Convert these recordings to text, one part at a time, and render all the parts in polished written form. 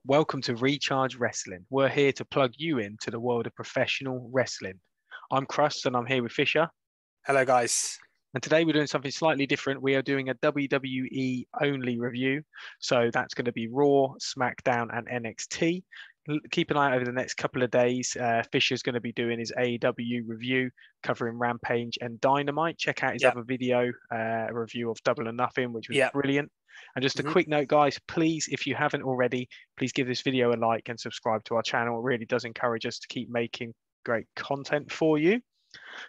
Welcome to Recharge Wrestling. We're here to plug you into the world of professional wrestling. I'm Crust and I'm here with Fisher. Hello, guys. And today we're doing something slightly different. We are doing a WWE only review. So that's going to be Raw, Smackdown and NXT. Keep an eye out over the next couple of days. Fisher's going to be doing his AEW review covering Rampage and Dynamite. Check out his other video, a review of Double or Nothing, which was brilliant. And just a quick note, guys, please, if you haven't already, please give this video a like and subscribe to our channel. It really does encourage us to keep making great content for you.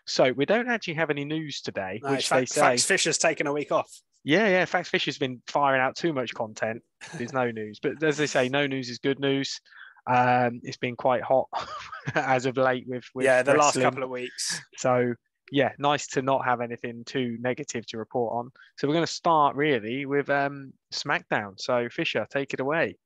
So we don't actually have any news today, which they say. Fax Fisher's taken a week off. Yeah. Fax Fisher's been firing out too much content. There's no news. But as they say, no news is good news. It's been quite hot as of late with the wrestling. Last couple of weeks. So yeah, nice to not have anything too negative to report on. So we're going to start really with SmackDown. So Fisher, take it away.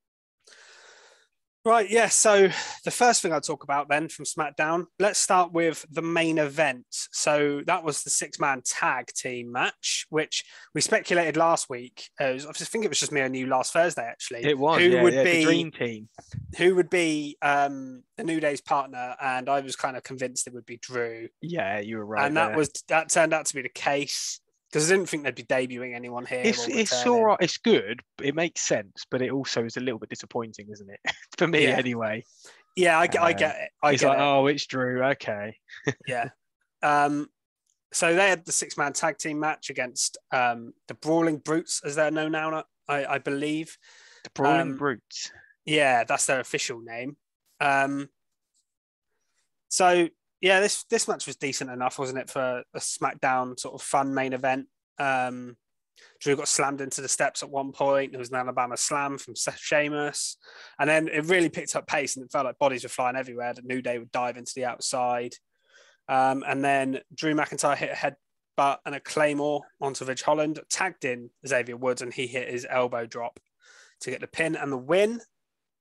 Right, yeah. So the first thing I'll talk about then from SmackDown, let's start with the main event. So that was the 6-man tag team match, which we speculated last week. I think it was just me and you last Thursday, actually. It was, be the dream team. Who would be the New Day's partner? And I was kind of convinced it would be Drew. Yeah, you were right. And that turned out to be the case. Because I didn't think they'd be debuting anyone here. It's all right. It's good. It makes sense, but it also is a little bit disappointing, isn't it? For me, anyway. Yeah, I get it. It's Drew. Okay. Yeah. So they had the 6-man tag team match against the Brawling Brutes, as they're known now, I believe. The Brawling Brutes. Yeah, that's their official name. So. Yeah, this match was decent enough, wasn't it, for a SmackDown sort of fun main event. Drew got slammed into the steps at one point. There was an Alabama slam from Seth Sheamus. And then it really picked up pace and it felt like bodies were flying everywhere. The New Day would dive into the outside. And then Drew McIntyre hit a headbutt and a Claymore onto Ridge Holland, tagged in Xavier Woods, and he hit his elbow drop to get the pin and the win.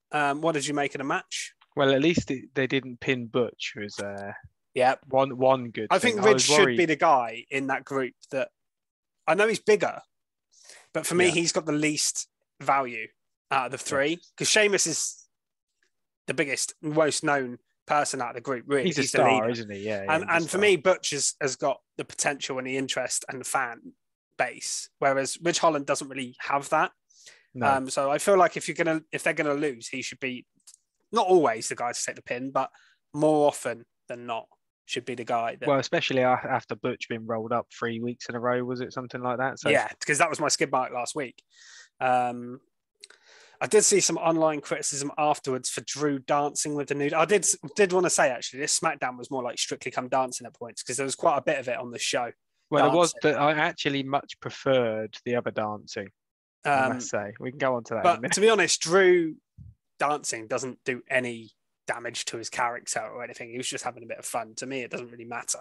What did you make of the match? Well, at least they didn't pin Butch, who was one good I thing. think Ridge should be the guy in that group that I know he's bigger, but for me, he's got the least value out of the three because Sheamus is the biggest, most known person out of the group. Really, he's a star, isn't he? Yeah. And for me, Butch has got the potential and the interest and the fan base, whereas Ridge Holland doesn't really have that. No. So I feel like if they're gonna lose, he should be. Not always the guy to take the pin, but more often than not should be the guy. Well, especially after Butch being rolled up 3 weeks in a row, was it something like that? So yeah, because that was my skid mark last week. I did see some online criticism afterwards for Drew dancing with the New Day. I did want to say, actually, this SmackDown was more like Strictly Come Dancing at points because there was quite a bit of it on the show. Well, dancing. It was, but I actually much preferred the other dancing, I must say. We can go on to that in a minute. To be honest, Drew dancing doesn't do any damage to his character or anything. He was just having a bit of fun. To me, it doesn't really matter.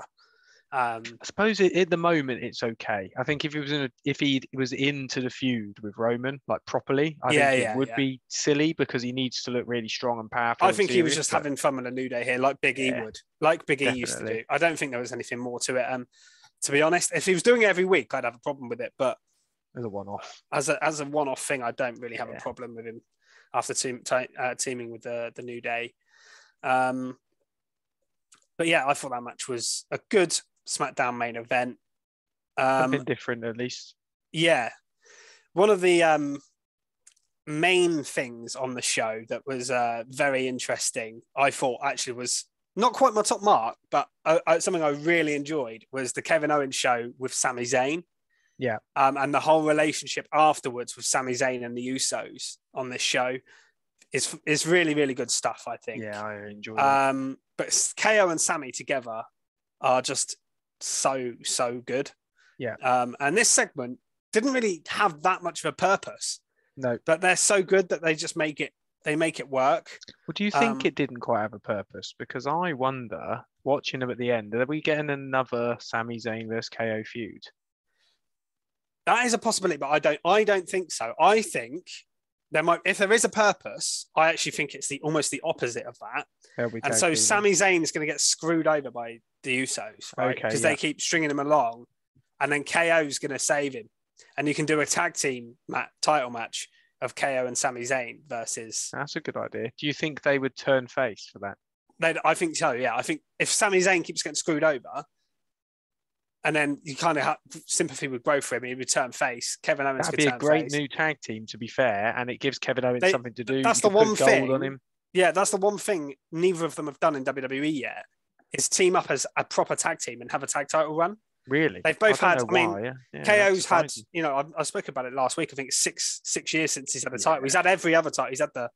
I suppose at the moment it's okay. I think if he was into the feud with Roman like properly, I think it would be silly because he needs to look really strong and powerful. I think he was just having fun with a New Day here, like Big E would, like Big E used to do. I don't think there was anything more to it. To be honest, if he was doing it every week, I'd have a problem with it. But as a one-off, as a one-off thing, I don't really have a problem with him after teaming with the New Day. But yeah, I thought that match was a good SmackDown main event. Something different, at least. Yeah. One of the main things on the show that was very interesting, I thought actually was not quite my top mark, but something I really enjoyed was the Kevin Owens show with Sami Zayn. Yeah. And the whole relationship afterwards with Sami Zayn and the Usos on this show is really, really good stuff, I think. Yeah, I enjoy it. But KO and Sami together are just so good. Yeah. And this segment didn't really have that much of a purpose. No. But they're so good that they just make it work. Well, do you think it didn't quite have a purpose? Because I wonder, watching them at the end, are we getting another Sami Zayn versus KO feud? That is a possibility, but I don't think so. I think there might, if there is a purpose, I actually think it's almost the opposite of that. And so Sami Zayn is going to get screwed over by the Usos, right? Because they keep stringing him along, and then KO is going to save him, and you can do a tag team title match of KO and Sami Zayn versus. That's a good idea. Do you think they would turn face for that? I think so. Yeah, I think if Sami Zayn keeps getting screwed over, and then you kind of have sympathy would grow for him, he would turn face. Kevin Owens That'd could be turn a great face. new tag team, to be fair, and it gives Kevin Owens something to do. That's you the one put thing gold on him. Yeah, that's the one thing neither of them have done in WWE yet, is team up as a proper tag team and have a tag title run. Really? They've both had, KO's had, surprising. I spoke about it last week. I think it's six years since he's had a title. He's had every other title. He's had the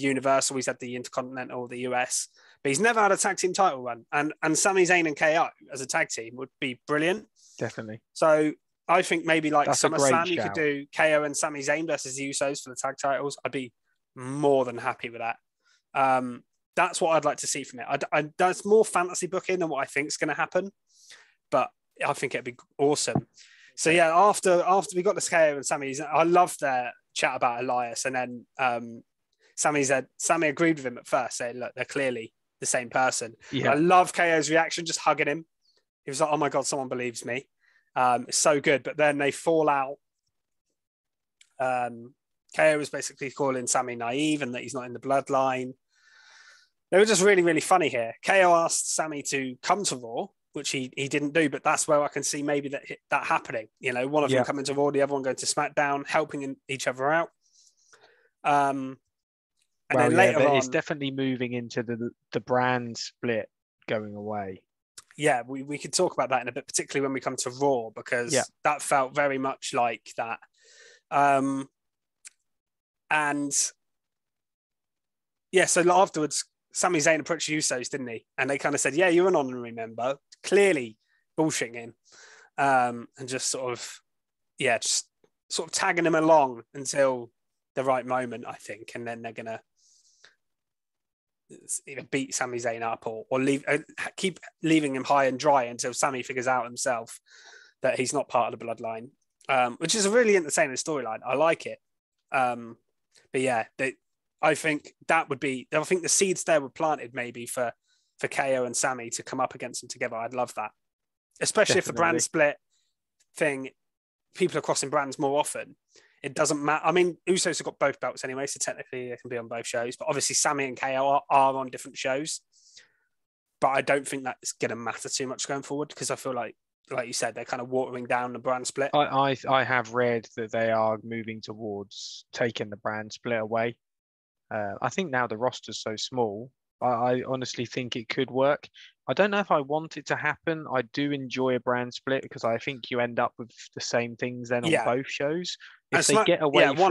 Universal, he's had the Intercontinental, the US, but he's never had a tag team title run. And Sami Zayn and KO as a tag team would be brilliant. Definitely. So I think maybe like That's a great SummerSlam, you shout. could do KO and Sami Zayn versus the Usos for the tag titles. I'd be more than happy with that. That's what I'd like to see from it. That's more fantasy booking than what I think is going to happen, but I think it'd be awesome. So yeah, after we got the KO and Sami, I loved their chat about Elias, and then Sami agreed with him at first, saying, "Look, they're clearly the same person." Yeah. I love KO's reaction, just hugging him. He was like, "Oh my god, someone believes me." It's so good. But then they fall out. KO was basically calling Sami naive and that he's not in the bloodline. They were just really, really funny here. KO asked Sami to come to Raw, which he didn't do, but that's where I can see maybe that happening. You know, one of them coming to Raw, the other one going to SmackDown, helping each other out. And then later on, it's definitely moving into the brand split going away. Yeah, we could talk about that in a bit, particularly when we come to Raw, because that felt very much like that. So afterwards, Sami Zayn approached Usos, didn't he? And they kind of said, "Yeah, you're an honorary member." Clearly bullshitting him, and just sort of tagging him along until the right moment, I think, and then they're gonna either beat Sami Zayn up or keep leaving him high and dry until Sami figures out himself that he's not part of the bloodline, which is a really entertaining storyline. I like it, but yeah, I think that would be. I think the seeds there were planted maybe for KO and Sami to come up against them together. I'd love that, especially if the brand split thing, people are crossing brands more often. It doesn't matter. I mean, Usos have got both belts anyway, so technically they can be on both shows. But obviously, Sami and KO are on different shows. But I don't think that's going to matter too much going forward, because I feel like you said, they're kind of watering down the brand split. I have read that they are moving towards taking the brand split away. I think now the roster's so small, I honestly think it could work. I don't know if I want it to happen. I do enjoy a brand split because I think you end up with the same things then on both shows. If they get away from that,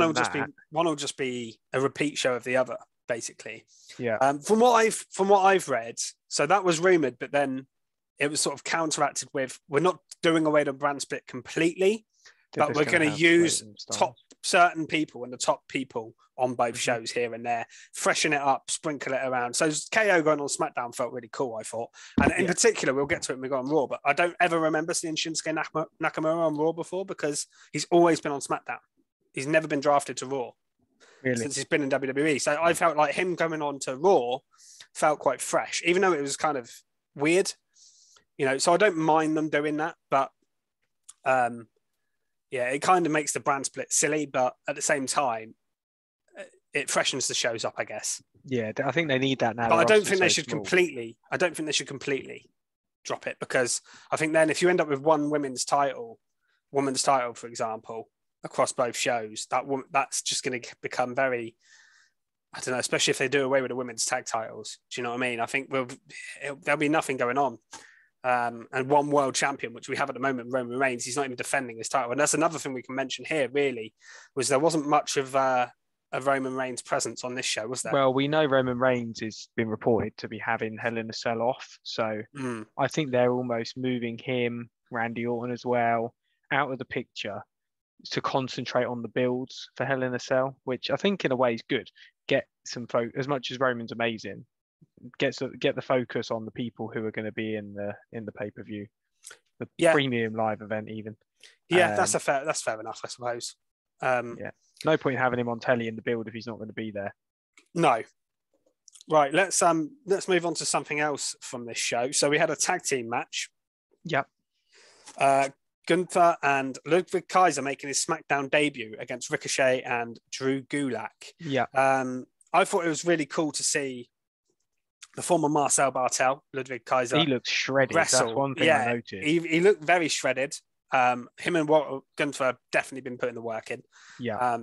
one will just be a repeat show of the other, basically. Yeah. From what I've read, so that was rumored, but then it was sort of counteracted with, we're not doing away the brand split completely, but we're going to use certain people and the top people on both shows here and there, freshen it up, sprinkle it around. So KO going on SmackDown felt really cool, I thought. And in particular, we'll get to it when we go on Raw, but I don't ever remember seeing Shinsuke Nakamura on Raw before, because he's always been on SmackDown. He's never been drafted to Raw since he's been in WWE. So I felt like him coming on to Raw felt quite fresh, even though it was kind of weird, you know. So I don't mind them doing that, but it kind of makes the brand split silly, but at the same time, it freshens the shows up, I guess. Yeah, I think they need that now. But I don't think they should completely drop it, because I think then if you end up with one women's title, for example, across both shows, that's just going to become very, I don't know, especially if they do away with the women's tag titles. Do you know what I mean? I think there'll be nothing going on. And one world champion, which we have at the moment, Roman Reigns, he's not even defending his title. And that's another thing we can mention here, really, was there wasn't much of a Roman Reigns presence on this show, was there? Well, we know Roman Reigns has been reported to be having Hell in a Cell off. So I think they're almost moving him, Randy Orton as well, out of the picture to concentrate on the builds for Hell in a Cell, which I think in a way is good. Get some as much as Roman's amazing, get the focus on the people who are going to be in the pay-per-view, the premium live event even. Yeah, that's fair enough, I suppose. No point having him on telly in the build if he's not going to be there. No. Right, let's move on to something else from this show. So we had a tag team match. Yep. Gunther and Ludwig Kaiser making his SmackDown debut against Ricochet and Drew Gulak. Yeah. I thought it was really cool to see the former Marcel Bartel, Ludwig Kaiser. He looks shredded. Wrestle. That's one thing I noticed. He looked very shredded. Him and Gunther have definitely been putting the work in. Yeah.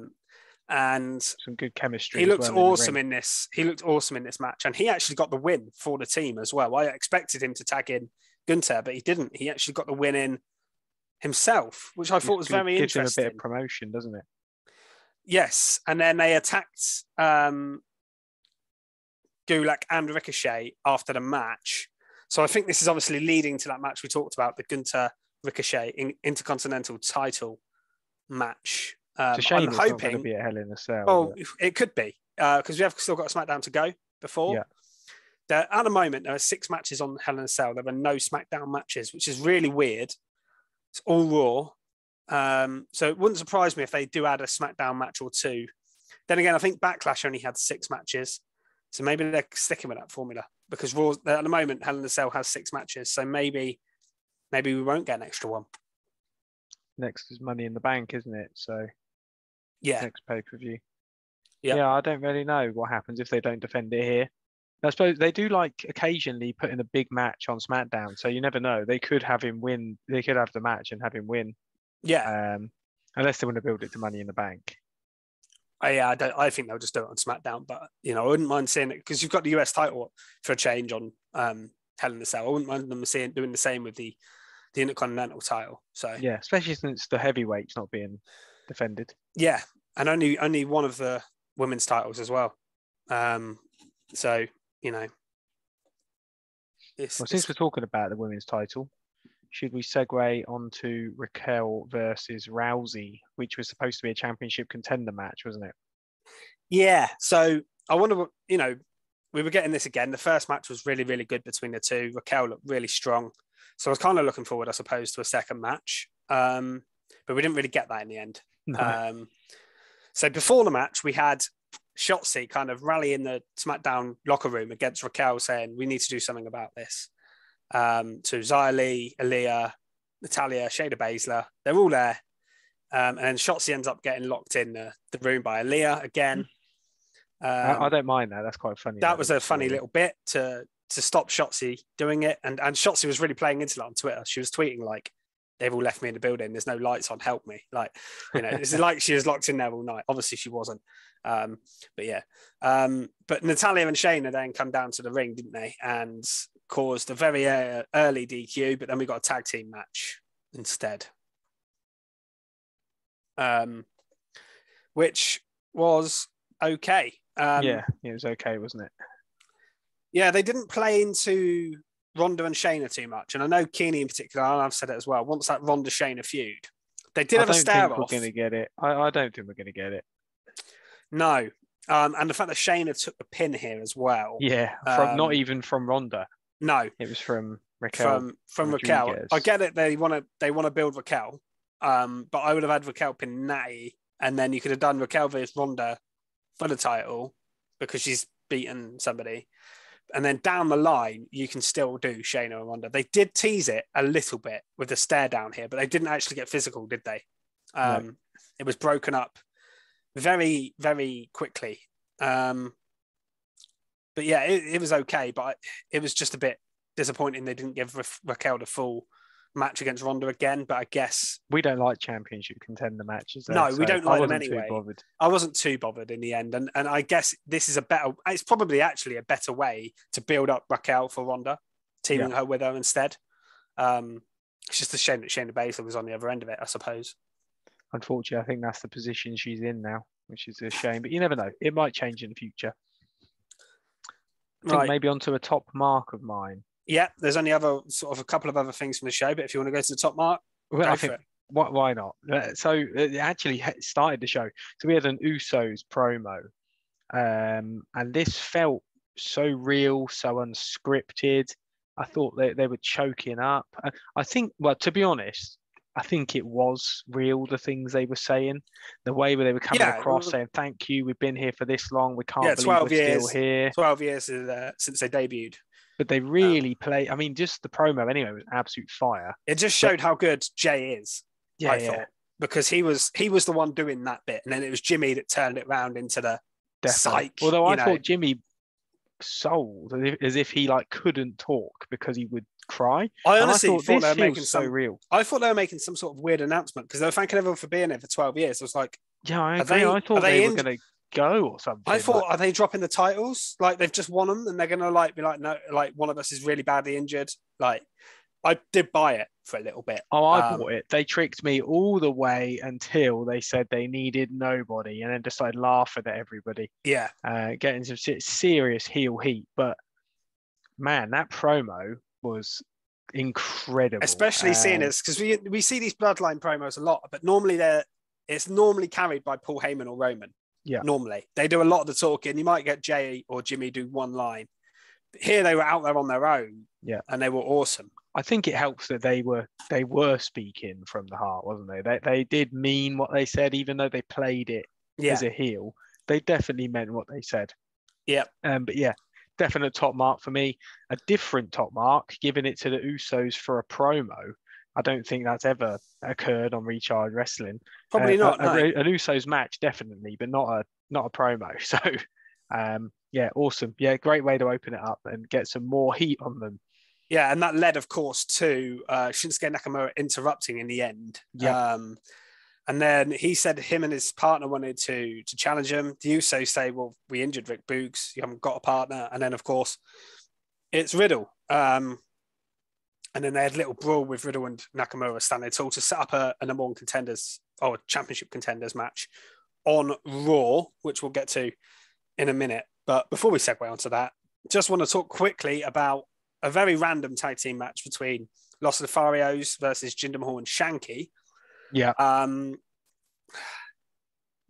And some good chemistry. He looked awesome in this. He looked awesome in this match, and he actually got the win for the team as well. I expected him to tag in Gunther, but he didn't. He actually got the win in himself, which I thought was very interesting. Gives him a bit of promotion, doesn't it? Yes, and then they attacked Gulak and Ricochet after the match. So I think this is obviously leading to that match we talked about, the Gunther Ricochet Intercontinental title match. It's a shame I'm hoping it's not going to be a Hell in a Cell. Oh, it could be because we have still got a SmackDown to go before. Yeah. At the moment, there are 6 matches on Hell in a Cell. There are no SmackDown matches, which is really weird. It's all Raw. So it wouldn't surprise me if they do add a SmackDown match or 2. Then again, I think Backlash only had 6 matches. So maybe they're sticking with that formula because Raw, at the moment, Hell in a Cell has 6 matches. So maybe we won't get an extra one. Next is Money in the Bank, isn't it? So yeah, next pay-per-view. Yeah. Yeah, I don't really know what happens if they don't defend it here. I suppose they do like occasionally put in a big match on SmackDown, so you never know. They could have him win. They could have the match and have him win. Yeah. Unless they want to build it to Money in the Bank. I think they'll just do it on SmackDown, but I wouldn't mind seeing it because you've got the US title for a change on Hell in a Cell. I wouldn't mind them doing the same with the Intercontinental title. So yeah, especially since the heavyweight's not being defended. Yeah, and only one of the women's titles as well. So since we're talking about the women's title, should we segue onto Raquel versus Rousey, which was supposed to be a championship contender match, wasn't it? Yeah. So I wonder, we were getting this again. The first match was really, really good between the two. Raquel looked really strong. So I was kind of looking forward, I suppose, to a second match. But we didn't really get that in the end. No. So before the match, we had Shotzi kind of rally in the SmackDown locker room against Raquel saying, we need to do something about this. To Xia Li, Aaliyah, Natalya, Shayna Baszler, they're all there. And then Shotzi ends up getting locked in the room by Aaliyah again. I don't mind that. That's quite funny. That was a funny little bit to stop Shotzi doing it. And Shotzi was really playing into that on Twitter. She was tweeting like, they've all left me in the building. There's no lights on. Help me. Like, it's like she was locked in there all night. Obviously she wasn't. But yeah. But Natalya and Shayna then come down to the ring, didn't they? And caused a very early DQ, but then we got a tag team match instead. Which was okay. Yeah, it was okay, wasn't it? Yeah, they didn't play into Ronda and Shayna too much. And I know Keeney in particular, and I've said it as well, wants that Ronda-Shayna feud. They did have a stare-off. I don't think we're going to get it. I don't think we're going to get it. No. And the fact that Shayna took the pin here as well. Yeah, not even from Ronda. No. It was from Raquel. From Raquel. I get it. They want to build Raquel. But I would have had Raquel pin Natty, and then you could have done Raquel versus Ronda for the title because she's beaten somebody. And then down the line, you can still do Shayna and Ronda. They did tease it a little bit with the stare down here, but they didn't actually get physical, did they? No. It was broken up very, very quickly. But yeah, it was okay, but it was just a bit disappointing they didn't give Raquel the full match against Ronda again, but I guess we don't like championship contender matches. No, we don't like them anyway. I wasn't too bothered in the end, and I guess this is it's probably actually a better way to build up Raquel for Ronda, teaming her with her instead. It's just a shame that Shayna Baszler was on the other end of it, I suppose. Unfortunately, I think that's the position she's in now, which is a shame, but you never know. It might change in the future. I think maybe onto a top mark of mine. Yeah, there's only a couple of other things from the show, but if you want to go to the top mark, I think, why not? So it actually started the show. So we had an Usos promo, and this felt so real, so unscripted. I thought they were choking up. I think, well, to be honest, I think it was real, the things they were saying, the way where they were coming across saying, thank you, we've been here for this long, we can't believe we're still here. 12 years since they debuted. but they really play. I mean, just the promo anyway was absolute fire. It just showed how good Jay is. Yeah, I thought, because he was the one doing that bit, and then it was Jimmy that turned it around into the definitely. psych. Although I thought Jimmy sold as if he like couldn't talk because he would cry. I honestly thought this they were making so real. I thought they were making some sort of weird announcement because they were thanking everyone for being there for 12 years. I was like, yeah, I agree. I thought they were going to go or something. I thought, are they dropping the titles? Like they've just won them and they're going to like be like, no, like one of us is really badly injured. Like I did buy it for a little bit. Oh, I bought it. They tricked me all the way until they said they needed nobody and then decided laughing at everybody. Yeah. Getting some serious heel heat. But man, that promo was incredible. Especially seeing this, because we see these Bloodline promos a lot, but normally it's normally carried by Paul Heyman or Roman. Yeah. Normally. They do a lot of the talking. You might get Jay or Jimmy do one line. But here they were out there on their own. Yeah. And they were awesome. I think it helps that they were speaking from the heart, wasn't they? They did mean what they said, even though they played it as a heel. They definitely meant what they said. Yeah. But yeah, definite top mark for me. A different top mark, giving it to the Usos for a promo. I don't think that's ever occurred on Recharge Wrestling. Probably not. No. An Usos match, definitely, but not a promo. So, yeah, awesome. Yeah, great way to open it up and get some more heat on them. Yeah, and that led, of course, to Shinsuke Nakamura interrupting in the end. Yeah. And then he said him and his partner wanted to challenge him. The Usos say, well, we injured Rick Boogs. You haven't got a partner. And then, of course, it's Riddle. And then they had a little brawl with Riddle and Nakamura standing tall to set up a number one contenders or championship contenders match on Raw, which we'll get to in a minute. But before we segue onto that, just want to talk quickly about a very random tag team match between Los Lotharios versus Jinder Mahal and Shanky. Yeah.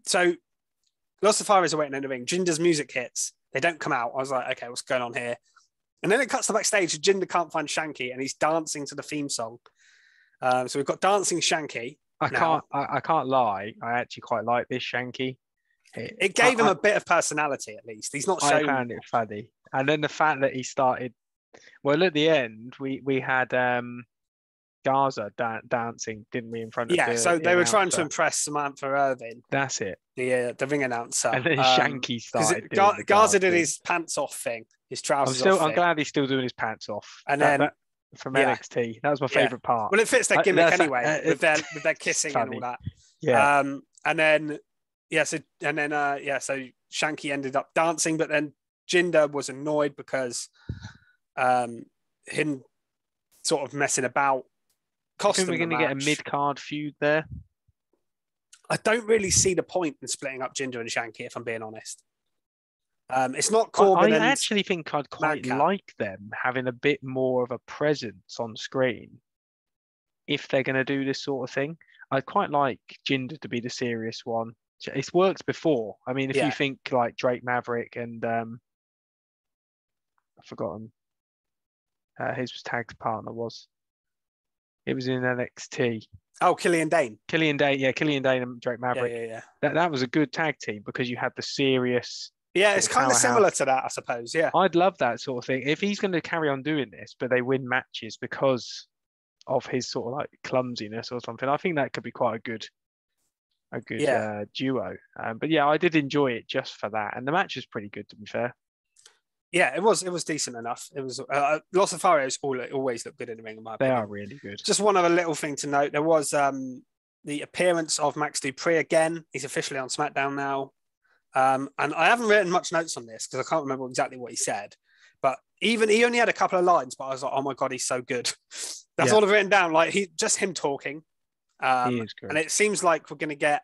So Los Lotharios are waiting in the ring. Jinder's music hits. They don't come out. I was like, okay, what's going on here? And then it cuts to backstage. Jinder can't find Shanky, and he's dancing to the theme song. So we've got dancing Shanky. I can't lie. I actually quite like this Shanky. It gave him a bit of personality, at least. He's not so. I found it funny, and then the fact that he started. Well, at the end, we had Garza dancing, didn't we, in front of so they were announcer. trying to impress Samantha Irvin. That's it. The ring announcer. And then Shanky started. Garza did his pants off thing, his trousers off. I'm glad he's still doing his pants off. And then from NXT, that was my favourite part. Well, it fits their gimmick anyway, with their kissing and all that. Yeah. So Shanky ended up dancing, but then Jinder was annoyed because him sort of messing about cost them. We're going to get a mid-card feud there. I don't really see the point in splitting up Jinder and Shanky, if I'm being honest. It's not Corbin. I actually think I'd quite like them having a bit more of a presence on screen if they're going to do this sort of thing. I'd quite like Jinder to be the serious one. It's worked before. I mean, if you think like Drake Maverick and I've forgotten his tag partner was. It was in NXT. Oh, Killian Dane. Killian Dane and Drake Maverick. Yeah. That was a good tag team because you had the serious. Yeah, it's kind of similar to that, I suppose. Yeah, I'd love that sort of thing. If he's going to carry on doing this, but they win matches because of his sort of like clumsiness or something, I think that could be quite a good duo. But yeah, I did enjoy it just for that, and the match was pretty good, to be fair. Yeah, it was decent enough. It was Los Lotharios always look good in the ring, in my opinion. They are really good. Just one other little thing to note: there was the appearance of Max Dupree again. He's officially on SmackDown now, and I haven't written much notes on this because I can't remember exactly what he said. But even he only had a couple of lines, but I was like, "Oh my god, he's so good." That's all I've written down. Like just him talking, he is good. And it seems like we're going to get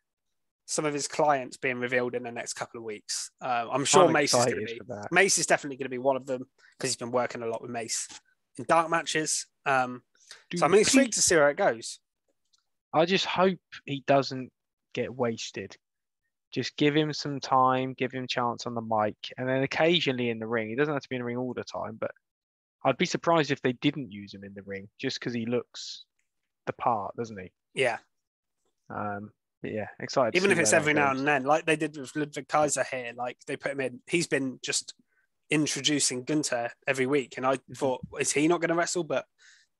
some of his clients being revealed in the next couple of weeks. I'm sure Mace is going to be. Mace is definitely going to be one of them because he's been working a lot with Mace in dark matches. So I'm intrigued to see where it goes. I just hope he doesn't get wasted. Just give him some time, give him a chance on the mic, and then occasionally in the ring. He doesn't have to be in the ring all the time, but I'd be surprised if they didn't use him in the ring just because he looks the part, doesn't he? Yeah. Yeah, excited. Even if it's every now and then, like they did with Ludwig Kaiser here, like they put him in. He's been just introducing Gunther every week. And I thought, is he not going to wrestle? But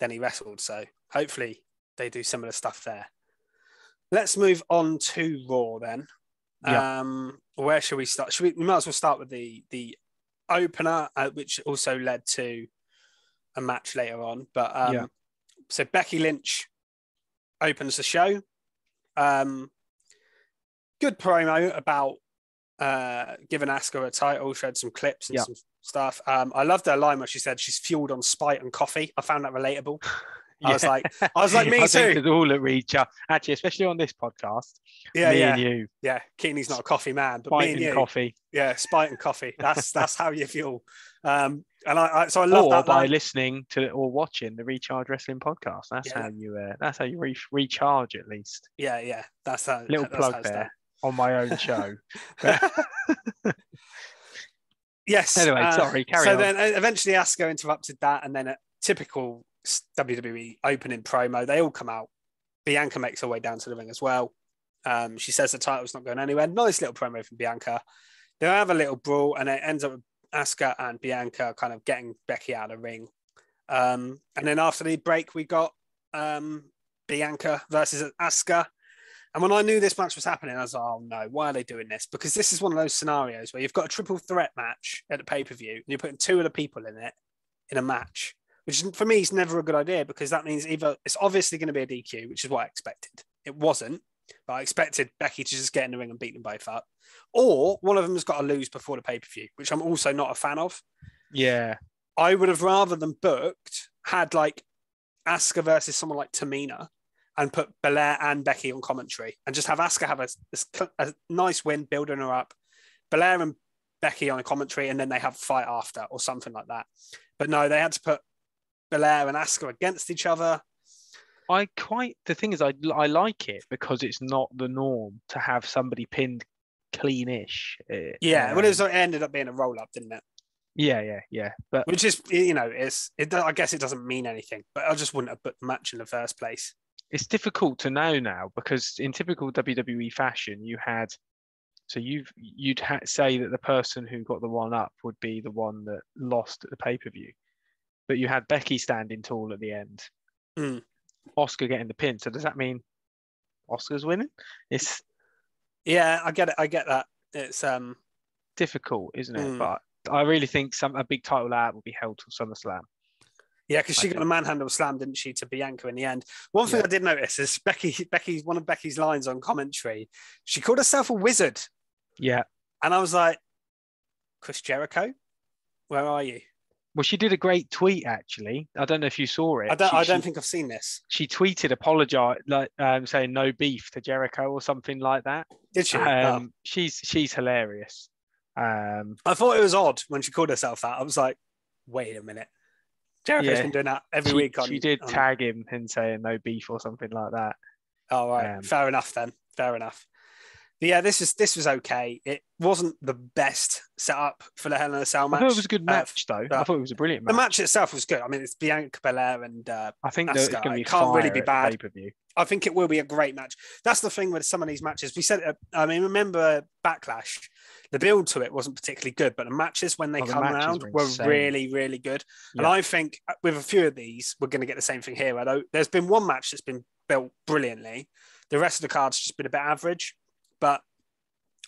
then he wrestled. So hopefully they do similar stuff there. Let's move on to Raw then. Yeah. Where should we start? We might as well start with the opener, which also led to a match later on. But so Becky Lynch opens the show. Good promo about giving Asuka a title, showed some clips and some stuff. I loved her line where she said she's fueled on spite and coffee. I found that relatable. I was like, me I too. think it's all at reach out. Actually, especially on this podcast. Me and you. Yeah, Keeney's not a coffee man, but Spite me and you. Coffee. Yeah, spite and coffee. That's how you fuel. And I love that by line. listening to or watching the Recharge Wrestling podcast. That's how you recharge at least. Yeah. That's how. Little plug there done. On my own show. Yes. Anyway, sorry. Carry on. So then eventually Asuka interrupted that, and then a typical WWE opening promo. They all come out. Bianca makes her way down to the ring as well. She says the title's not going anywhere. Nice little promo from Bianca. They have a little brawl, and it ends up with Asuka and Bianca kind of getting Becky out of the ring. And then after the break, we got Bianca versus Asuka. And when I knew this match was happening, I was like, oh no, why are they doing this? Because this is one of those scenarios where you've got a triple threat match at the pay-per-view, and you're putting two of the people in it in a match, which for me is never a good idea, because that means either it's obviously going to be a DQ, which is what I expected. It wasn't, but I expected Becky to just get in the ring and beat them both up. Or one of them has got to lose before the pay-per-view, which I'm also not a fan of. Yeah. I would have rather than had like Asuka versus someone like Tamina and put Belair and Becky on commentary and just have Asuka have a nice win, building her up. Belair and Becky on a commentary, and then they have a fight after or something like that. But no, they had to put Belair and Asuka against each other. The thing is, I like it because it's not the norm to have somebody pinned cleanish. Well, it ended up being a roll up, didn't it? Yeah. But which is, I guess it doesn't mean anything, but I just wouldn't have booked the match in the first place. It's difficult to know now because in typical WWE fashion, you'd say that the person who got the one up would be the one that lost at the pay-per-view, but you had Becky standing tall at the end. Oscar getting the pin. So does that mean Oscar's winning? I get it. I get that. It's difficult, isn't it? But I really think a big title out will be held till SummerSlam. Yeah, because she got a manhandle slam, didn't she, to Bianca in the end? One thing I did notice is one of Becky's lines on commentary, she called herself a wizard. Yeah. And I was like, Chris Jericho, where are you? Well, she did a great tweet, actually. I don't know if you saw it. I don't think I've seen this. She tweeted saying no beef to Jericho or something like that. Did she? She's hilarious. I thought it was odd when she called herself that. I was like, wait a minute. Jericho's been doing that every week. She did tag him and saying no beef or something like that. Oh, right. Fair enough then. Fair enough. But yeah, this was okay. It wasn't the best setup for the Hell in a Cell match. I thought it was a good match, though. I thought it was a brilliant match. The match itself was good. I mean, it's Bianca Belair and I think Asuka. It's going to be can't really be bad. Pay-per-view. I think it will be a great match. That's the thing with some of these matches. We said, remember Backlash? The build to it wasn't particularly good, but the matches when they come around were really, really good. Yeah. And I think with a few of these, we're going to get the same thing here. Although there's been one match that's been built brilliantly. The rest of the card's just been a bit average. But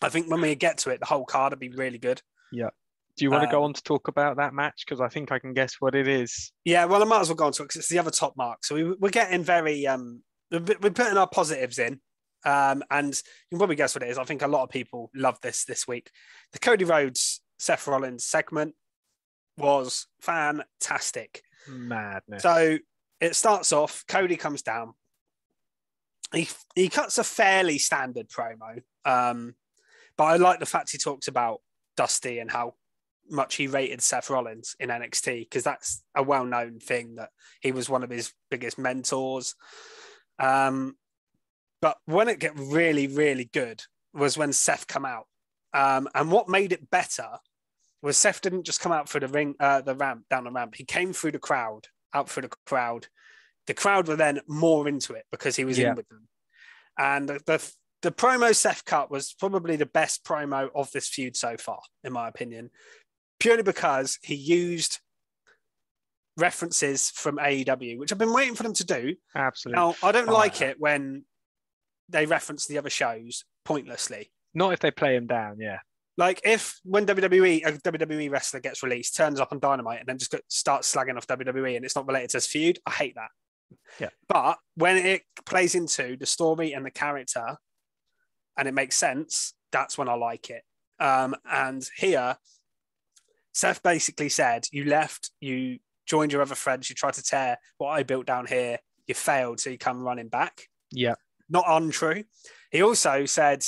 I think when we get to it, the whole card will be really good. Yeah. Do you want to go on to talk about that match? Because I think I can guess what it is. Yeah, well, I might as well go on to it because it's the other top mark. So we're getting very... we're putting our positives in. And you can probably guess what it is. I think a lot of people love this week. The Cody Rhodes, Seth Rollins segment was fantastic. Madness. So it starts off, Cody comes down. He cuts a fairly standard promo. But I like the fact he talks about Dusty and how much he rated Seth Rollins in NXT, because that's a well-known thing that he was one of his biggest mentors. But when it got really, really good was when Seth come out. And what made it better was Seth didn't just come out through the ring, down the ramp. He came through the crowd, out through the crowd. The crowd were then more into it because he was in with them. And the promo Seth cut was probably the best promo of this feud so far, in my opinion. purely because he used references from AEW, which I've been waiting for them to do. Absolutely. Now, I don't like it when they reference the other shows pointlessly. Not if they play him down, yeah. Like when a WWE wrestler gets released, turns up on Dynamite, and then just starts slagging off WWE, and it's not related to his feud, I hate that. Yeah. But when it plays into the story and the character, and it makes sense, that's when I like it. And here, Seth basically said, "You left, you joined your other friends, you tried to tear what I built down here, you failed, so you come running back." Yeah. Not untrue. He also said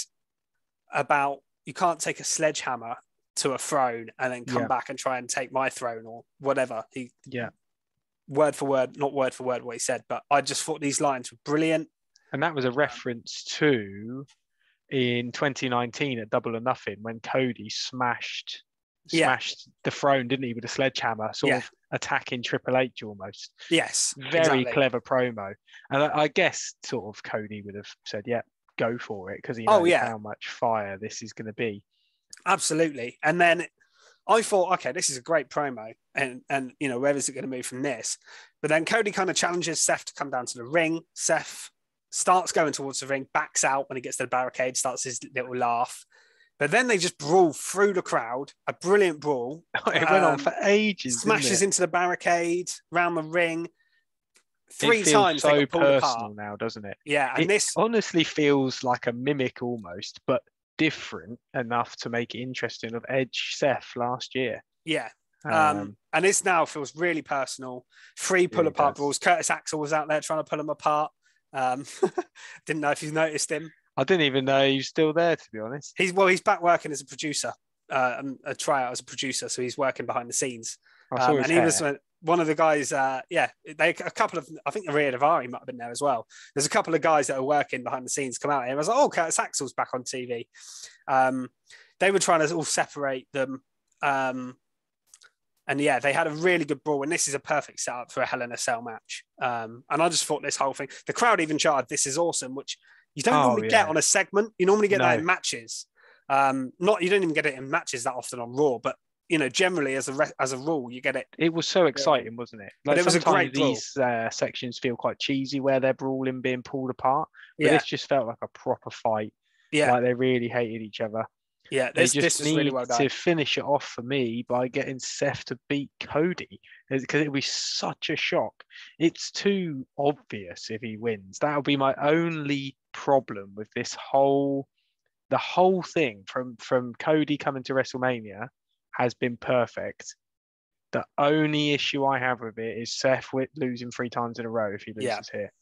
about you can't take a sledgehammer to a throne and then come back and try and take my throne or whatever. Word for word, not word for word what he said, but I just thought these lines were brilliant. And that was a reference to in 2019 at Double or Nothing when Cody smashed the throne, didn't he, with a sledgehammer, sort of attacking Triple H almost. Yes. Very clever promo. And I guess sort of Cody would have said, yeah, go for it, because he knows how much fire this is going to be. Absolutely. And then I thought, okay, this is a great promo. And where is it going to move from this? But then Cody kind of challenges Seth to come down to the ring. Seth starts going towards the ring, backs out when he gets to the barricade, starts his little laugh. But then they just brawl through the crowd, a brilliant brawl. It went on for ages. Smashes into the barricade, round the ring. Three times so personal now, doesn't it? Yeah, and this honestly feels like a mimic almost, but different enough to make it interesting of Edge Seth last year. Yeah. And this now feels really personal. 3 pull-apart brawls. Curtis Axel was out there trying to pull them apart. Didn't know if you've noticed him. I didn't even know he was still there, to be honest. He's back working as a producer, a tryout as a producer, so he's working behind the scenes. He was one of the guys. I think Maria Davari might have been there as well. There's a couple of guys that are working behind the scenes come out here. I was like, oh, Curtis Axel's back on TV. They were trying to all separate them. They had a really good brawl, and this is a perfect setup for a Hell in a Cell match. And I just thought this whole thing, the crowd even charted, "This is awesome," which you don't normally get on a segment. You normally get that in matches. You don't even get it in matches that often on Raw, but generally as a rule, you get it. It was so exciting, wasn't it? Like, it was a great brawl. These sections feel quite cheesy where they're brawling, being pulled apart. But this just felt like a proper fight. Yeah, like they really hated each other. Yeah, this is really well done. To finish it off for me by getting Seth to beat Cody, because it would be such a shock. It's too obvious if he wins. That would be my only problem with the whole thing from Cody coming to WrestleMania has been perfect. The only issue I have with it is Seth losing 3 times in a row if he loses here.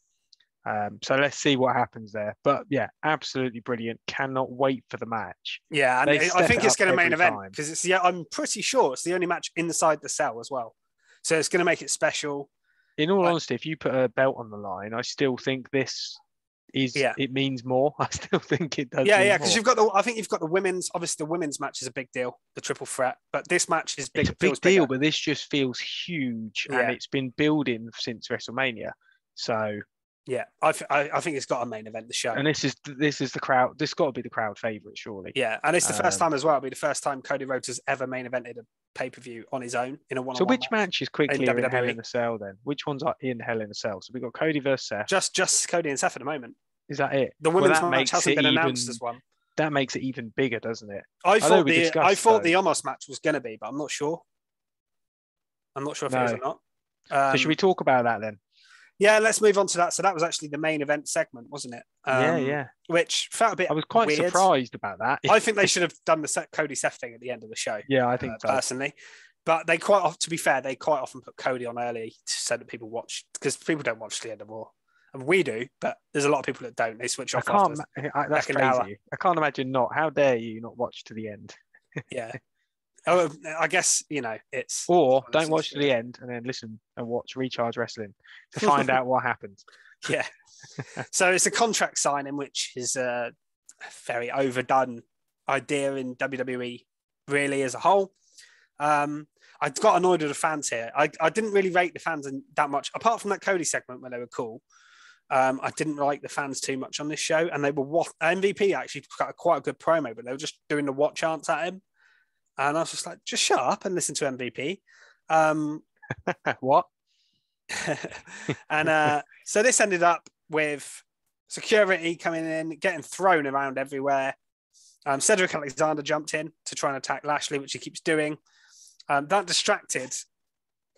So let's see what happens there. But yeah, absolutely brilliant. Cannot wait for the match. Yeah, and I think it's going to main event because I'm pretty sure it's the only match inside the cell as well. So it's going to make it special. In all honesty, if you put a belt on the line, I still think this it means more. I still think it does. Yeah, because you've got the women's. Obviously, the women's match is a big deal, the triple threat. But this match is big. It's a big deal, but this just feels huge, and it's been building since WrestleMania. So yeah, I think it's got a main event the show, and this is the crowd. This got to be the crowd favorite, surely. Yeah, and it's the first time as well. It'll be the first time Cody Rhodes has ever main evented a pay-per-view on his own in a one-on-one. So which match is quickly in WWE? Hell in a Cell then? Which ones are in Hell in a Cell? So we've got Cody versus Seth. Just Cody and Seth at the moment. Is that it? The women's match hasn't been announced as one. That makes it even bigger, doesn't it? I thought the Omos match was going to be, but I'm not sure. I'm not sure if it is or not. So should we talk about that then? Yeah, let's move on to that. So that was actually the main event segment, wasn't it? Yeah. Which felt a bit. I was quite weird. Surprised about that. I think they should have done the Cody Seth thing at the end of the show. Yeah, I think so. Personally. But they to be fair, they quite often put Cody on early so that people watch, because people don't watch the end of Raw. And we do, but there's a lot of people that don't. They switch off. That's crazy. Hour. I can't imagine not. How dare you not watch to the end? Yeah. Oh, I guess, it's... Or don't watch to the end and then listen and watch Recharge Wrestling to find out what happens. Yeah. So it's a contract signing, which is a very overdone idea in WWE, really, as a whole. I got annoyed with the fans here. I didn't really rate the fans that much, apart from that Cody segment where they were cool. I didn't like the fans too much on this show, and they were MVP actually got quite a good promo, but they were just doing the what chants at him. And I was just like, just shut up and listen to MVP. Um, What? and so this ended up with security coming in, getting thrown around everywhere. Cedric Alexander jumped in to try and attack Lashley, which he keeps doing. That distracted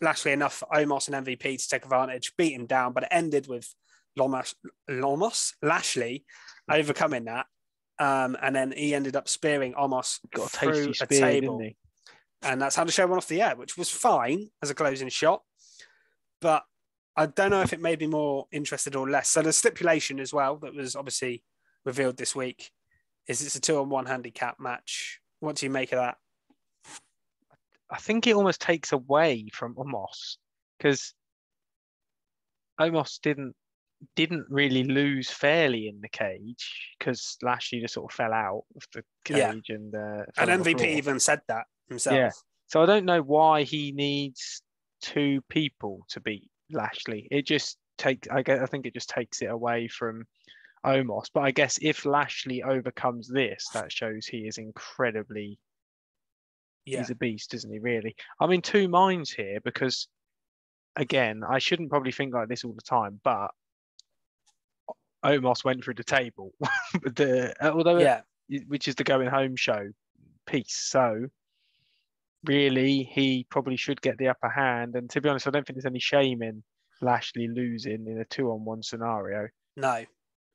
Lashley enough for Omos and MVP to take advantage, beat him down, but it ended with Lashley overcoming that. And then he ended up spearing Omos through a table. Didn't he? And that's how the show went off the air, which was fine as a closing shot. But I don't know if it made me more interested or less. So the stipulation as well that was obviously revealed this week is it's a 2-on-1 handicap match. What do you make of that? I think it almost takes away from Omos because Omos didn't really lose fairly in the cage because Lashley just sort of fell out of the cage and MVP even said that himself. Yeah. So I don't know why he needs two people to beat Lashley. It just takes. I think it just takes it away from Omos. But I guess if Lashley overcomes this, that shows he is incredibly. Yeah. He's a beast, isn't he? Really. I'm in two minds here because, again, I shouldn't probably think like this all the time, but Omos went through the table, which is the going home show piece. So really, he probably should get the upper hand. And to be honest, I don't think there's any shame in Lashley losing in a 2-on-1 scenario. No.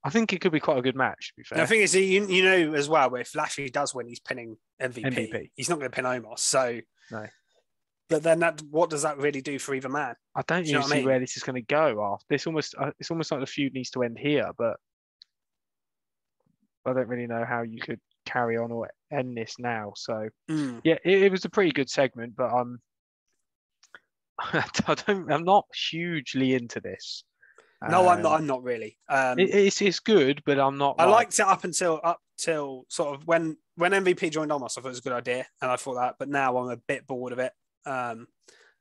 I think it could be quite a good match, to be fair. The thing is, you know as well, if Lashley does win, he's pinning MVP. He's not going to pin Omos. So, no. But then what does that really do for either man? I don't even see where this is going to go after. It's almost like the feud needs to end here, but I don't really know how you could carry on or end this now. So yeah, it was a pretty good segment, but I'm not hugely into this. No, I'm not really. It's good, but I'm not. I liked it up till sort of when MVP joined Omos. I thought it was a good idea, and I thought that. But now I'm a bit bored of it. I'd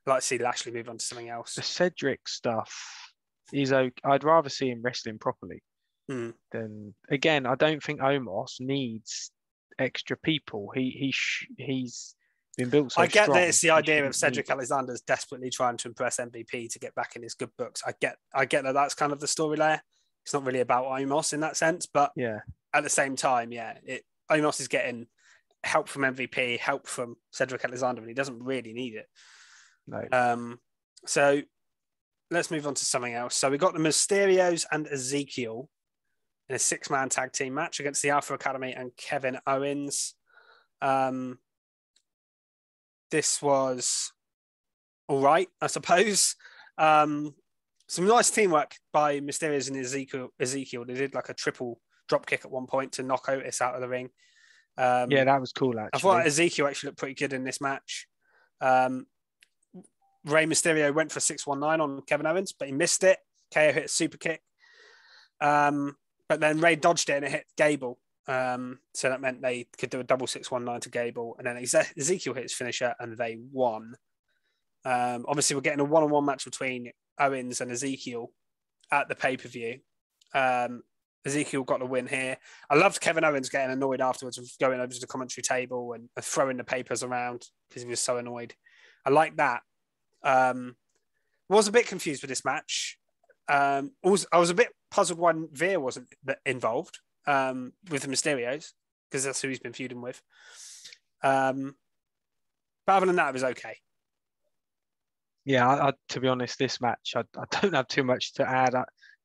like to see Lashley move on to something else. The Cedric stuff is okay. I'd rather see him wrestling properly. Then again, I don't think Omos needs extra people. He's been built so I get strong, that it's the idea of Cedric Alexander's desperately trying to impress MVP to get back in his good books. I get that that's kind of the story there. It's not really about Omos in that sense, but yeah, at the same time, Omos is getting help from MVP, help from Cedric Alexander, and he doesn't really need it. No. So let's move on to something else. So we got the Mysterios and Ezekiel in a 6-man tag team match against the Alpha Academy and Kevin Owens. This was all right, I suppose. Some nice teamwork by Mysterios and Ezekiel. They did like a triple drop kick at one point to knock Otis out of the ring. Yeah, that was cool, actually. I thought Ezekiel actually looked pretty good in this match. Rey Mysterio went for a 619 on Kevin Owens, but he missed it. KO hit a super kick. But then Rey dodged it and it hit Gable. So that meant they could do a double 619 to Gable. And then Ezekiel hit his finisher and they won. Obviously, we're getting a 1-on-1 match between Owens and Ezekiel at the pay-per-view. Ezekiel got the win here. I loved Kevin Owens getting annoyed afterwards of going over to the commentary table and throwing the papers around because he was so annoyed. I like that. Was a bit confused with this match. I was a bit puzzled why Veer wasn't involved with the Mysterios because that's who he's been feuding with. But other than that, it was okay. Yeah, to be honest, this match, I don't have too much to add.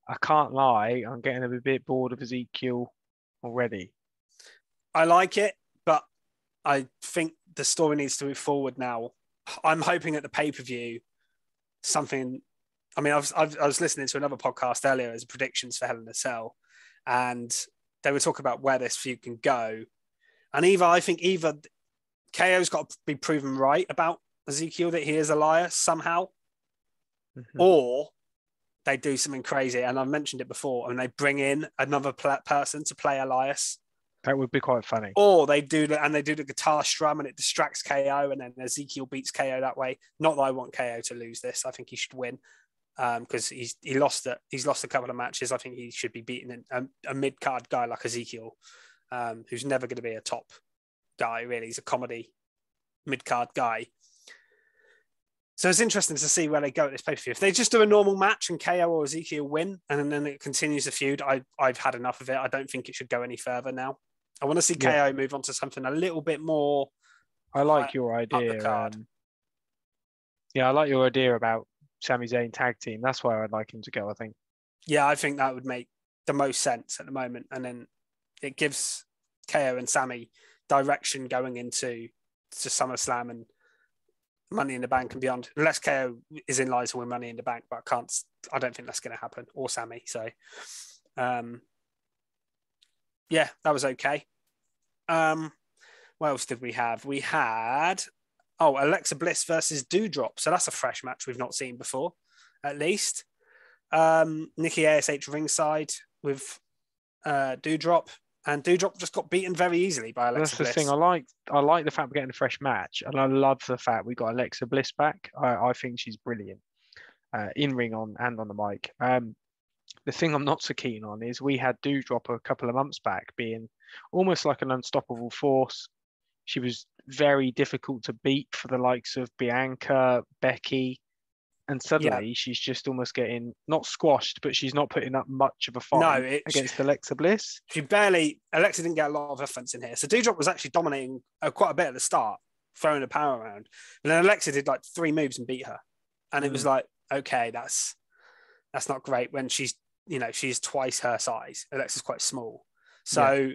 I can't lie, I'm getting a bit bored of Ezekiel already. I like it, but I think the story needs to move forward now. I'm hoping at the pay-per-view something... I mean, I was listening to another podcast earlier as predictions for Hell in a Cell, and they were talking about where this feud can go. And I think KO's got to be proven right about Ezekiel, that he is a liar somehow, or they do something crazy. And I've mentioned it before, and they bring in another person to play Elias. That would be quite funny. Or they do the guitar strum and it distracts KO, and then Ezekiel beats KO that way. Not that I want KO to lose this. I think he should win. Because he's lost a couple of matches. I think he should be beating a mid-card guy like Ezekiel, who's never going to be a top guy, really. He's a comedy mid-card guy. So it's interesting to see where they go at this pay-per-view. If they just do a normal match and KO or Ezekiel win, and then it continues the feud, I've had enough of it. I don't think it should go any further now. I want to see KO move on to something a little bit more. I like your idea. I like your idea about Sami Zayn tag team. That's where I'd like him to go, I think. Yeah, I think that would make the most sense at the moment. And then it gives KO and Sami direction going into SummerSlam and Money in the Bank and beyond. Unless KO is in line to win Money in the Bank, but I don't think that's going to happen, or Sami. So, yeah, that was okay. What else did we have? We had, Alexa Bliss versus Doudrop. So that's a fresh match we've not seen before, at least. Nikki ASH ringside with Doudrop. And Doudrop just got beaten very easily by Alexa Bliss. That's the thing. I like the fact we're getting a fresh match. And I love the fact we got Alexa Bliss back. I think she's brilliant. In ring and on the mic. The thing I'm not so keen on is we had Doudrop a couple of months back being almost like an unstoppable force. She was very difficult to beat for the likes of Bianca, Becky, and suddenly she's just almost getting not squashed, but she's not putting up much of a fight against Alexa Bliss. Alexa didn't get a lot of offense in here. So Doudrop was actually dominating quite a bit at the start, throwing the power around. And then Alexa did like 3 moves and beat her. And it was like, okay, that's not great when she's twice her size. Alexa's quite small. So,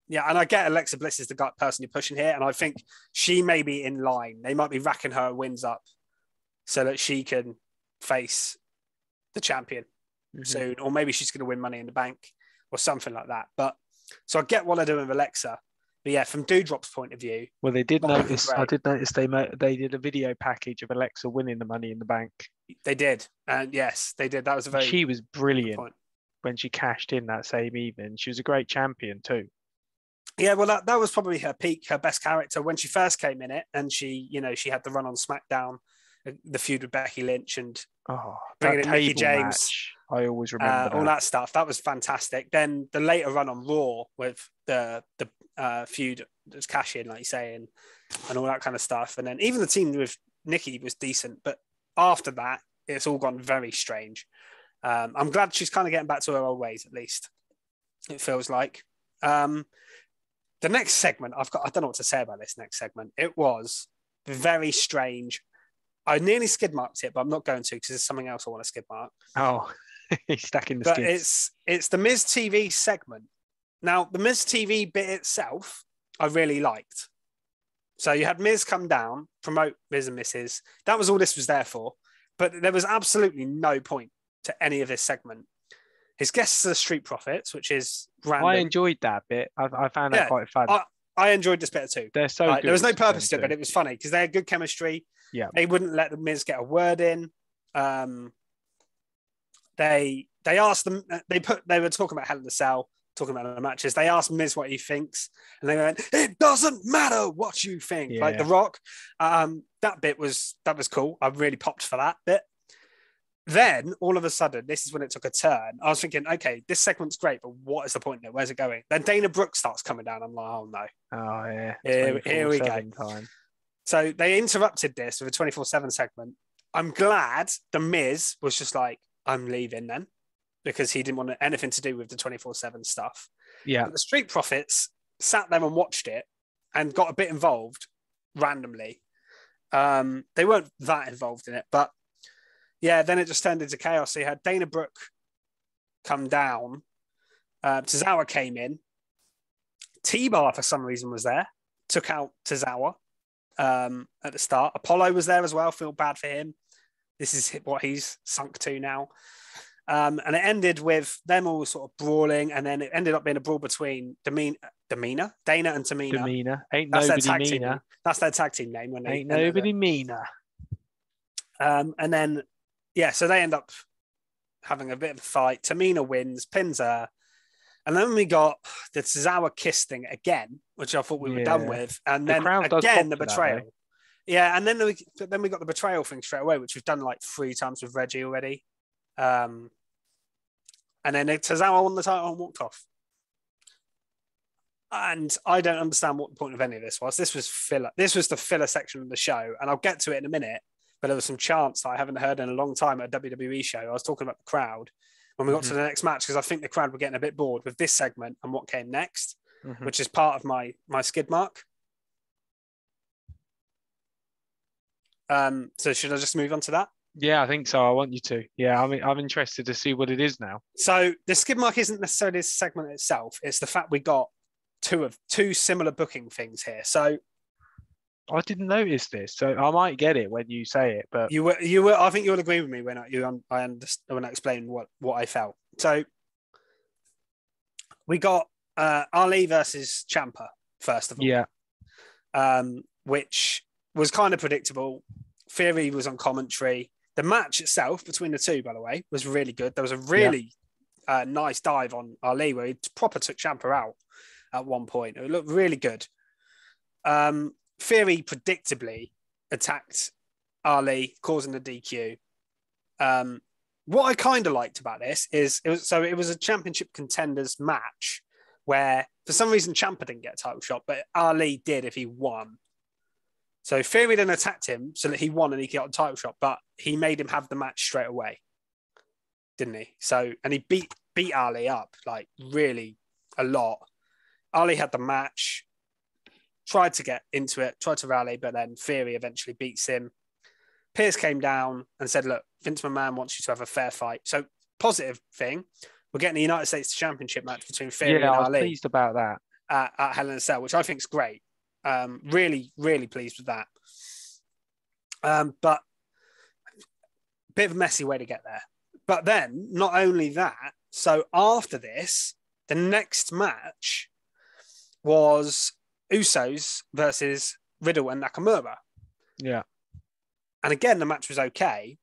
and I get Alexa Bliss is the person you're pushing here. And I think she may be in line. They might be racking her wins up so that she can face the champion soon. Or maybe she's going to win Money in the Bank or something like that. But so I get what they're doing with Alexa. But yeah, from Doudrop's point of view. Well, they did notice. I did notice they did a video package of Alexa winning the Money in the Bank. They did, and yes, they did. That was She was brilliant when she cashed in that same evening. She was a great champion too. Yeah, well, that was probably her peak, her best character when she first came in it, and she had the run on SmackDown, the feud with Becky Lynch, and bringing in Mickie James. Match, I always remember all that stuff. That was fantastic. Then the later run on Raw with the feud that's cash in, like you say, and all that kind of stuff. And then even the team with Nikki was decent, but after that, it's all gone very strange. I'm glad she's kind of getting back to her old ways, at least. It feels like. The next segment, I don't know what to say about this next segment. It was very strange. I nearly skid marked it, but I'm not going to because there's something else I want to skid mark. Oh, he's stacking the skids. It's the Miz TV segment. Now, the Miz TV bit itself, I really liked. So you had Miz come down, promote Miz and Mrs. That was all this was there for. But there was absolutely no point to any of this segment. His guests are the Street Profits, which is random. I enjoyed that bit. I found that quite fun. I enjoed this bit too. They're so good. There was no purpose to it, but it was funny because they had good chemistry. Yeah. They wouldn't let the Miz get a word in. They asked them. They were talking about Hell in a Cell, talking about the matches. They asked Miz what he thinks, and they went, "It doesn't matter what you think." Like The Rock. That bit was cool. I really popped for that bit. Then all of a sudden, this is when it took a turn. I was thinking, okay, this segment's great, but what is the point in it? Where's it going? Then Dana Brooke starts coming down. I'm like, oh no. Oh yeah. Here we go. Time. So they interrupted this with a 24/7 segment. I'm glad the Miz was just like, I'm leaving then, because he didn't want anything to do with the 24/7 stuff. Yeah. But the Street Profits sat there and watched it and got a bit involved randomly. They weren't that involved in it, but yeah, then it just turned into chaos. So you had Dana Brooke come down. Tozawa came in. T-Bar, for some reason, was there. Took out Tozawa at the start. Apollo was there as well. Feel bad for him. This is what he's sunk to now. And it ended with them all sort of brawling. And then it ended up being a brawl between Dana and Tamina. Tamina. Ain't nobody meaner. That's their tag team name. Ain't nobody meaner. And then... yeah, so they end up having a bit of a fight. Tamina wins, pins her. And then we got the Tozawa kiss thing again, which I thought we were done with. And then again, the betrayal. And then we got the betrayal thing straight away, which we've done like 3 times with Reggie already. And then Tozawa won the title and walked off. And I don't understand what the point of any of this was. This was filler. This was the filler section of the show, and I'll get to it in a minute. But there was some chants that I haven't heard in a long time at a WWE show. I was talking about the crowd when we got to the next match because I think the crowd were getting a bit bored with this segment and what came next, which is part of my skid mark. So should I just move on to that? Yeah, I think so. I want you to. Yeah, I'm interested to see what it is now. So the skid mark isn't necessarily this segment itself. It's the fact we got two similar booking things here. So I didn't notice this, so I might get it when you say it. But you were. I think you'll agree with me when I explain what I felt. So we got Ali versus Ciampa first of all. Yeah. Which was kind of predictable. Theory was on commentary. The match itself between the two, by the way, was really good. There was a really nice dive on Ali where he proper took Ciampa out at one point. It looked really good. Theory predictably attacked Ali, causing the DQ. What I kind of liked about this is it was a championship contenders match where for some reason Ciampa didn't get a title shot, but Ali did if he won. So Theory then attacked him so that he won and he got a title shot, but he made him have the match straight away, didn't he? So and he beat Ali up like really a lot. Ali had the match, tried to get into it, tried to rally, but then Theory eventually beats him. Pierce came down and said, "Look, Vince McMahon wants you to have a fair fight." So positive thing, we're getting the United States Championship match between Theory and Ali. I was pleased about that at Hell in a Cell, which I think is great. Really, really pleased with that. But a bit of a messy way to get there. But then, not only that, so after this, the next match was Usos versus Riddle and Nakamura. Yeah. And again, the match was okay.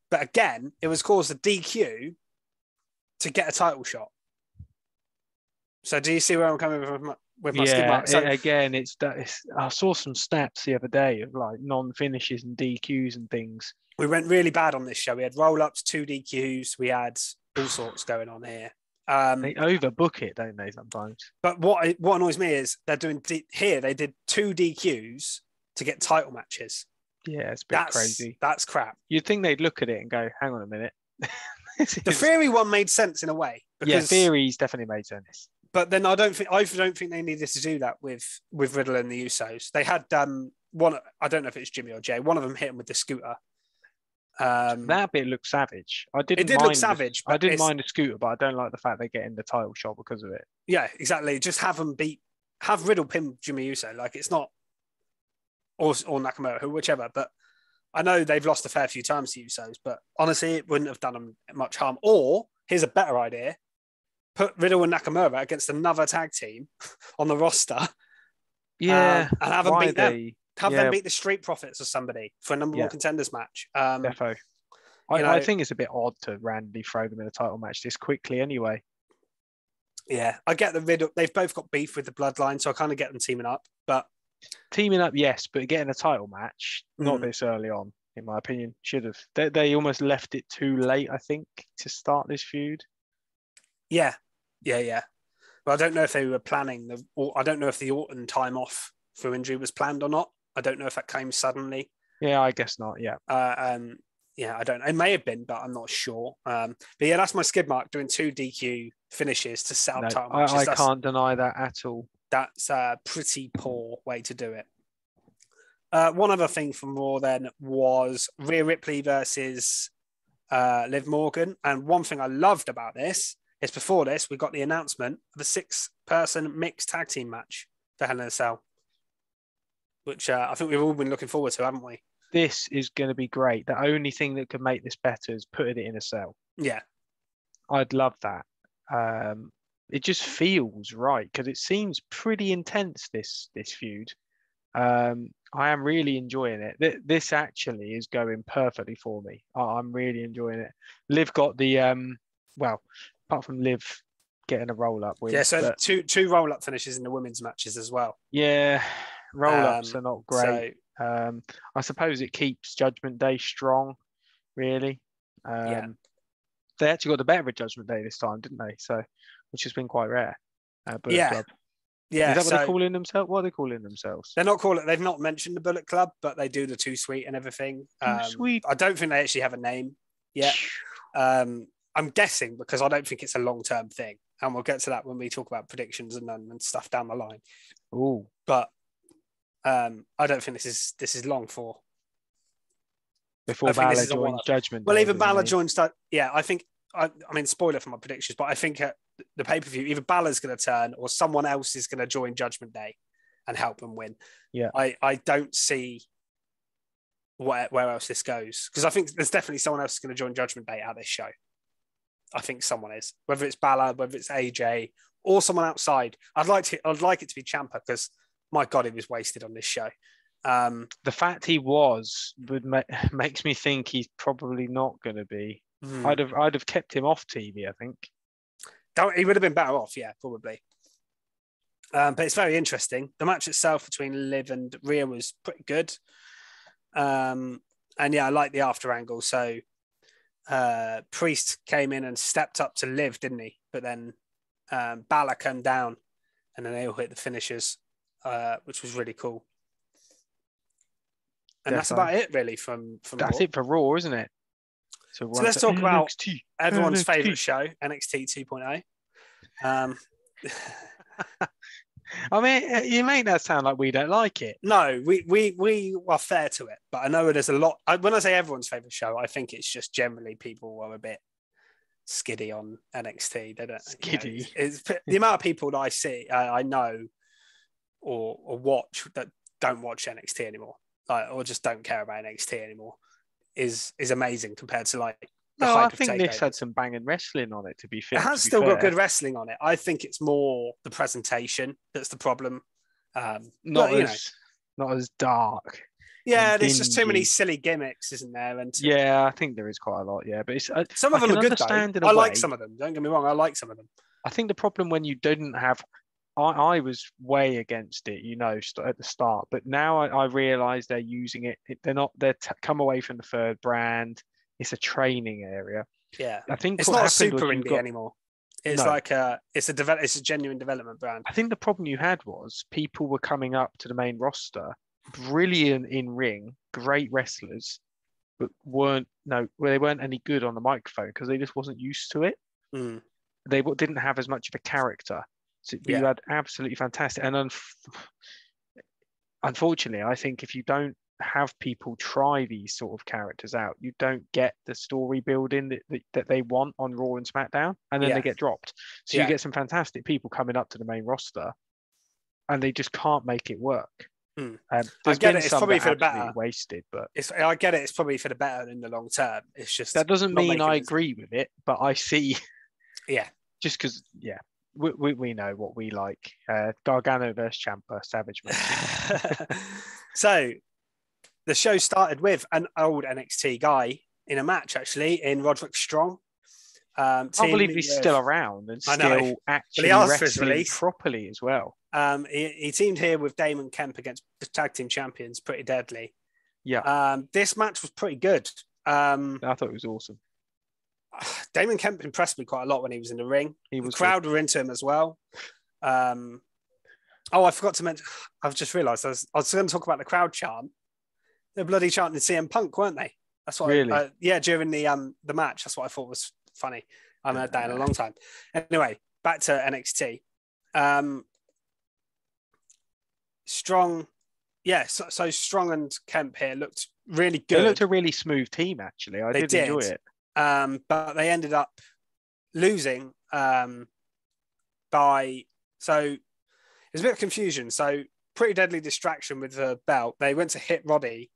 But again, it was caused a DQ to get a title shot. So do you see where I'm coming from with my skid mark? So, again, I saw some stats the other day of like non-finishes and DQs and things. We went really bad on this show. We had roll-ups, 2 DQs. We had all sorts going on here. They overbook it, don't they, sometimes? But what annoys me is they're doing here. They did 2 DQs to get title matches. Yeah, it's a bit crazy. That's crap. You'd think they'd look at it and go, "Hang on a minute." The Theory one made sense in a way. Because, Theory's definitely made sense. But then I don't think they needed to do that with Riddle and the Usos. They had one. I don't know if it's Jimmy or Jay. One of them hit him with the scooter. That bit looked savage. I didn't mind the scooter, but I don't like the fact they're getting the title shot because of it. Yeah, exactly. Just have Riddle pin Jimmy Uso. Like it's not, or Nakamura, whichever. But I know they've lost a fair few times to Usos, but honestly, it wouldn't have done them much harm. Or here's a better idea: put Riddle and Nakamura against another tag team on the roster. Yeah, and have them beat them. Have them beat the Street Profits or somebody for a number one contenders match. Defo. I think it's a bit odd to randomly throw them in a title match this quickly anyway. Yeah, I get the Riddle. They've both got beef with the Bloodline, so I kind of get them teaming up. But teaming up, yes, but getting a title match, not this early on, in my opinion. Should have. They almost left it too late, I think, to start this feud. Yeah. But I don't know if they were planning I don't know if the Orton time off for injury was planned or not. I don't know if that came suddenly. Yeah, I guess not. Yeah. Yeah, I don't know. It may have been, but I'm not sure. But yeah, that's my skid mark, doing 2 DQ finishes to set up title matches. I can't deny that at all. That's a pretty poor way to do it. One other thing from Raw then was Rhea Ripley versus Liv Morgan. And one thing I loved about this is before this, we got the announcement of a 6-person mixed tag team match for Hell in a Cell, which I think we've all been looking forward to, haven't we? This is going to be great. The only thing that could make this better is putting it in a cell. Yeah. I'd love that. It just feels right because it seems pretty intense, this feud. I am really enjoying it. This actually is going perfectly for me. I'm really enjoying it. Liv got the, apart from Liv getting a roll-up. Two roll-up finishes in the women's matches as well. Yeah, roll-ups are not great. I suppose it keeps Judgment Day strong, really. They actually got the better of Judgment Day this time, didn't they? So, which has been quite rare. Club. Yeah, Is that what so they're calling themselves? What are they calling themselves? they're not calling. They've not mentioned the Bullet Club, but they do the Too Sweet and everything. Too sweet. I don't think they actually have a name yet. I'm guessing because I don't think it's a long-term thing, and we'll get to that when we talk about predictions and stuff down the line. Oh, But I don't think this is long for. before Balor joins Judgment Day. Well, even Balor joins. Yeah, I think. I mean, spoiler for my predictions, but I think the pay-per-view, either Balor's going to turn or someone else is going to join Judgment Day and help them win. Yeah, I don't see where else this goes, because I think there's definitely someone else going to join Judgment Day at this show. I think someone is, whether it's Balor, whether it's AJ, or someone outside. I'd like it to be Ciampa, because my God, he was wasted on this show. The fact he was makes me think he's probably not going to be. I'd have kept him off TV, I think. He would have been better off, yeah, probably. But it's very interesting. The match itself between Liv and Rhea was pretty good. And yeah, I like the after angle. So Priest came in and stepped up to Liv, didn't he? But then Balor came down and then they all hit the finishers, which was really cool. And that's about it, really, from That's Raw. it for Raw, isn't it? So let's talk about everyone's favourite show, NXT 2.0. I mean, you make that sound like we don't like it. No, we are fair to it, but I know there's a lot. When I say everyone's favourite show, I think it's just generally people are a bit skiddy on NXT. They don't skiddy. It's the amount of people that I see, I know, or watch that don't watch NXT anymore, or just don't care about NXT anymore, is amazing compared to like. No, I think this had some banging wrestling on it, to be fair. It has still got good wrestling on it. I think it's more the presentation that's the problem. Not as dark. Yeah, there's just too many silly gimmicks, isn't there? And yeah, I think there is quite a lot. Yeah, but it's some of them are good. I like some of them. Don't get me wrong. I like some of them. I think the problem when you didn't have, I was way against it, at the start. But now I realise they're using it. They're not. Come away from the third brand. It's a training area. Yeah, I think it's not a super indie anymore. It's it's a genuine development brand. I think the problem you had was people were coming up to the main roster, brilliant in ring, great wrestlers, but they weren't any good on the microphone because they just wasn't used to it. They didn't have as much of a character. So you had absolutely fantastic. And unfortunately, I think if you don't have people try these sort of characters out, you don't get the story building that they want on Raw and SmackDown, and then they get dropped. So you get some fantastic people coming up to the main roster and they just can't make it work. I get it, it's probably for the better. Wasted, but I get it, it's probably for the better in the long term. It's just that doesn't mean I agree with it, but I see just because we know what we like. Gargano versus Ciampa, Savage match. So the show started with an old NXT guy in a match, actually, in Roderick Strong. I believe he's still around and still actually wrestling properly as well. He teamed here with Damon Kemp against the tag team champions, Pretty Deadly. Yeah. This match was pretty good. I thought it was awesome. Damon Kemp impressed me quite a lot when he was in the ring. The crowd were into him as well. I forgot to mention, I've just realised I was going to talk about the crowd chant. They're bloody chanting CM Punk, weren't they? That's what really? During the match. That's what I thought was funny. I haven't heard that in a long time. Anyway, back to NXT. Strong, so Strong and Kemp here looked really good. They looked a really smooth team, actually. I did enjoy it. But they ended up losing so there's a bit of confusion. So Pretty Deadly distraction with the belt. They went to hit Roddy.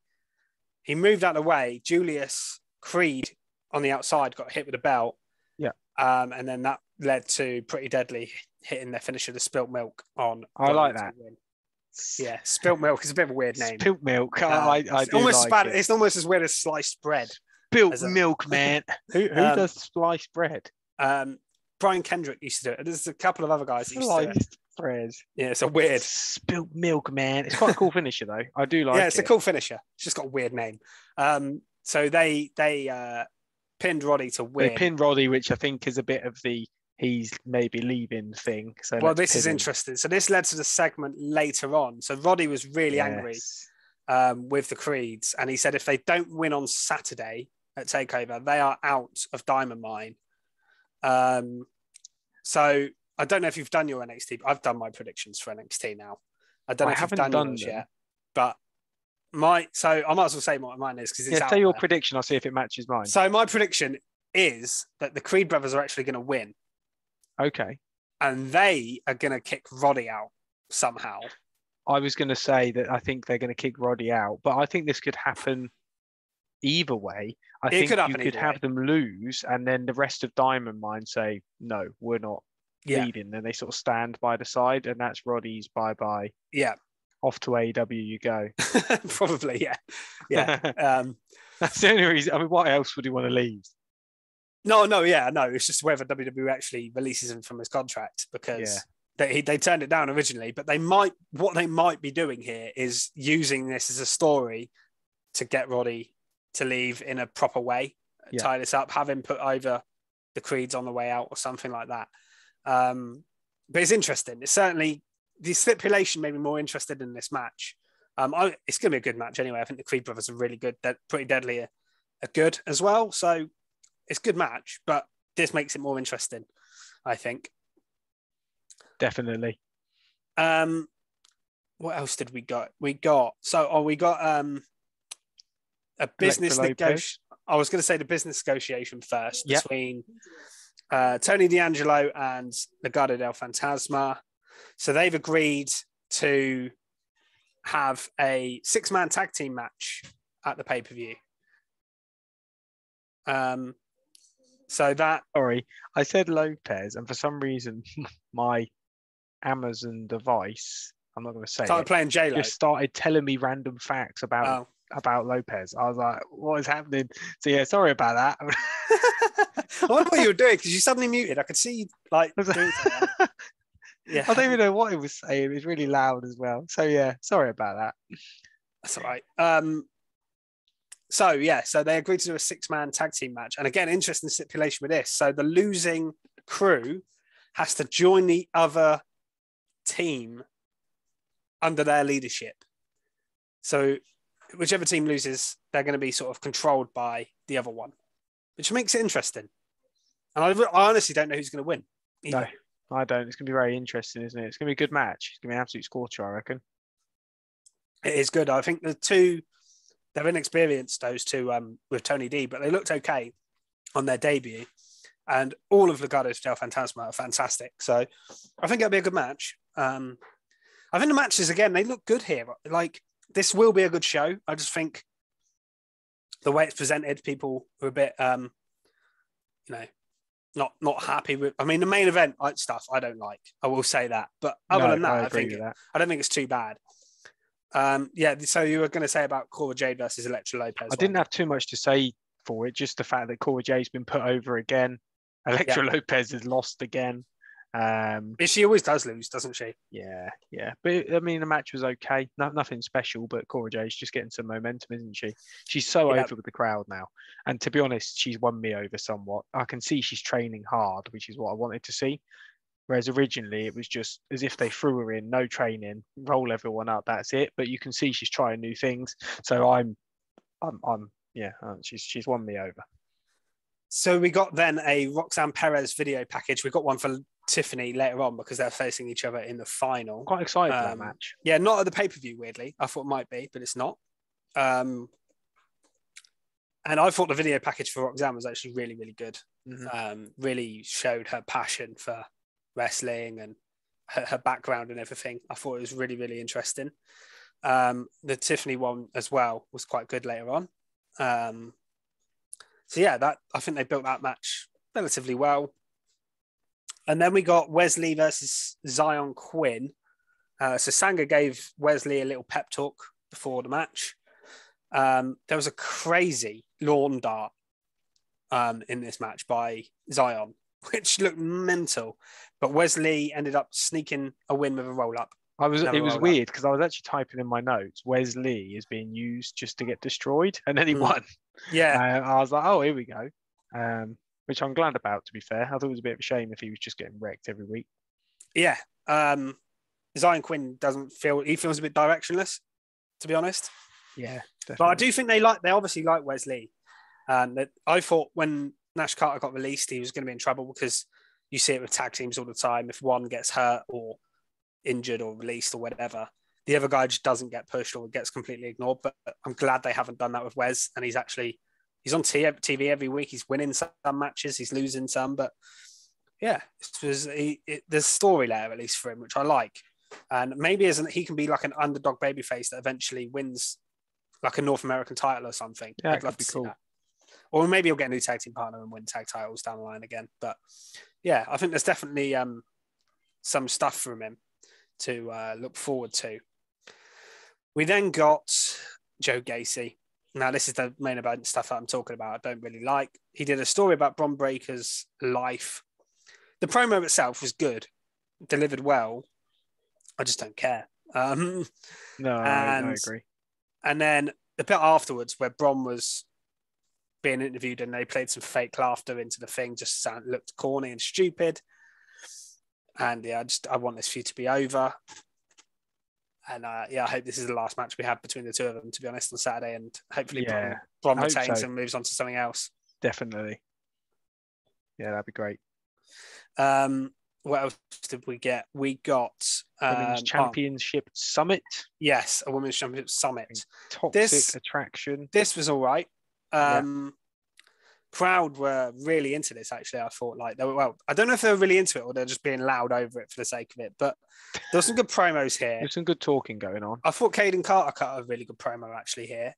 He moved out of the way. Julius Creed on the outside got hit with a belt. Yeah. And then that led to Pretty Deadly hitting their finisher, the spilt milk on. I like that. Yeah, spilt milk is a bit of a weird name. Spilt milk. I do almost like it. It's almost as weird as sliced bread. Spilt milk, man. Who does sliced bread? Brian Kendrick used to do it. There's a couple of other guys that used to do it. Bread. Yeah, it's a weird spilt milk, man. It's quite a cool finisher though. I do like it. Yeah, it's a cool finisher. It's just got a weird name. So they pinned Roddy to win. They pinned Roddy, which I think is a bit of the he's maybe leaving thing. So well, this is interesting. So this led to the segment later on. So Roddy was really angry with the Creeds, and he said if they don't win on Saturday at Takeover, they are out of Diamond Mine. So I don't know if you've done your NXT. I've done my predictions for NXT now. I don't know if you've done yours yet, but I might as well say what mine is because it's out say your there. prediction. I'll see if it matches mine. So my prediction is that the Creed brothers are actually going to win. Okay. And they are going to kick Roddy out somehow. I was going to say that I think they're going to kick Roddy out, but I think this could happen either way. I think you could have them lose, and then the rest of Diamond Mine say, no, we're not leaving. Then they sort of stand by the side, and that's Roddy's bye-bye. Yeah. Off to AEW you go. Probably, yeah. Yeah. That's the only reason. I mean, what else would he want to leave? No. It's just whether WWE actually releases him from his contract because they turned it down originally, but what they might be doing here is using this as a story to get Roddy to leave in a proper way, tie this up, have him put over the Creeds on the way out or something like that. But it's interesting. It's certainly the stipulation made me more interested in this match. It's going to be a good match anyway. I think the Creed brothers are really good. They're pretty deadly, are good as well. So it's a good match, but this makes it more interesting, I think. Definitely. What else did we got? We got a business negotiation. I was going to say the business negotiation first between Tony D'Angelo and Legado del Fantasma. So they've agreed to have a 6-man tag team match at the pay-per-view. Sorry, I said Lopez, and for some reason my Amazon device, I'm not going to say started playing J-Lo. Just started telling me random facts about Lopez. I was like, what is happening? So yeah, sorry about that. I wonder what you were doing because you suddenly muted. I could see you doing something. Yeah, I don't even know what he was saying. It was really loud as well. So yeah, sorry about that. That's all right. So they agreed to do a 6-man tag team match, and again, interesting stipulation with this. So the losing crew has to join the other team under their leadership. So whichever team loses, they're going to be sort of controlled by the other one, which makes it interesting. And I honestly don't know who's going to win either. No, I don't. It's going to be very interesting, isn't it? It's going to be a good match. It's going to be an absolute scorcher, I reckon. It is good. I think they're inexperienced, those two, with Tony D, but they looked okay on their debut. And all of Legado del Fantasma are fantastic. So I think it'll be a good match. I think the matches, again, they look good here. Like, this will be a good show. I just think the way it's presented, people are a bit, not happy with. I mean, the main event stuff I don't like. I will say that. But other than that, I don't think it's too bad. So you were going to say about Cora Jade versus Elektra Lopez. I didn't have too much to say for it. Just the fact that Cora Jade's been put over again. Elektra Lopez has lost again. She always does lose, doesn't she? Yeah. But I mean, the match was okay. Nothing special, but Cora Jade's just getting some momentum, isn't she? She's so over with the crowd now. And to be honest, she's won me over somewhat. I can see she's training hard, which is what I wanted to see. Whereas originally it was just as if they threw her in, no training, roll everyone up, that's it. But you can see she's trying new things. So she's won me over. So we got then a Roxanne Perez video package. We got one for Tiffany later on because they're facing each other in the final. Quite excited for that match. Yeah, not at the pay-per-view, weirdly. I thought it might be, but it's not. And I thought the video package for Roxanne was actually really, really good. Mm-hmm. Really showed her passion for wrestling and her background and everything. I thought it was really, really interesting. The Tiffany one as well was quite good later on. I think they built that match relatively well. And then we got Wesley versus Zion Quinn. So Sanga gave Wesley a little pep talk before the match. There was a crazy lawn dart in this match by Zion, which looked mental. But Wesley ended up sneaking a win with a roll-up. It was weird because I was actually typing in my notes, Wesley is being used just to get destroyed, and then he won. Yeah. I was like, oh, here we go. which I'm glad about, to be fair. I thought it was a bit of a shame if he was just getting wrecked every week. Yeah. Zion Quinn he feels a bit directionless, to be honest. Yeah, definitely. But I do think they obviously like Wesley. And I thought when Nash Carter got released, he was going to be in trouble because you see it with tag teams all the time. If one gets hurt or injured or released or whatever, the other guy just doesn't get pushed or gets completely ignored. But I'm glad they haven't done that with Wes. And he's on TV every week. He's winning some matches, he's losing some. But yeah, there's story there at least for him, which I like. And maybe he can be like an underdog babyface that eventually wins like a North American title or something. Yeah, I'd love to see that. Or maybe he'll get a new tag team partner and win tag titles down the line again. But yeah, I think there's definitely some stuff from him to look forward to. We then got Joe Gacy. Now, this is the main event stuff that I'm talking about. I don't really like. He did a story about Bron Breakker's life. The promo itself was good, delivered well. I just don't care. No, I agree. And then the bit afterwards where Bron was being interviewed and they played some fake laughter into the thing, just looked corny and stupid. And yeah, I want this feud to be over. And I hope this is the last match we have between the two of them, to be honest, on Saturday. And hopefully Bron retains and moves on to something else. Definitely. Yeah, that'd be great. What else did we get? We got Women's Championship Summit. Yes, a Women's Championship Summit. Toxic attraction. This was all right. Crowd were really into this, actually. I thought I don't know if they were really into it or they're just being loud over it for the sake of it, but there were some good promos here. There's some good talking going on. I thought Caden Carter cut a really good promo actually here.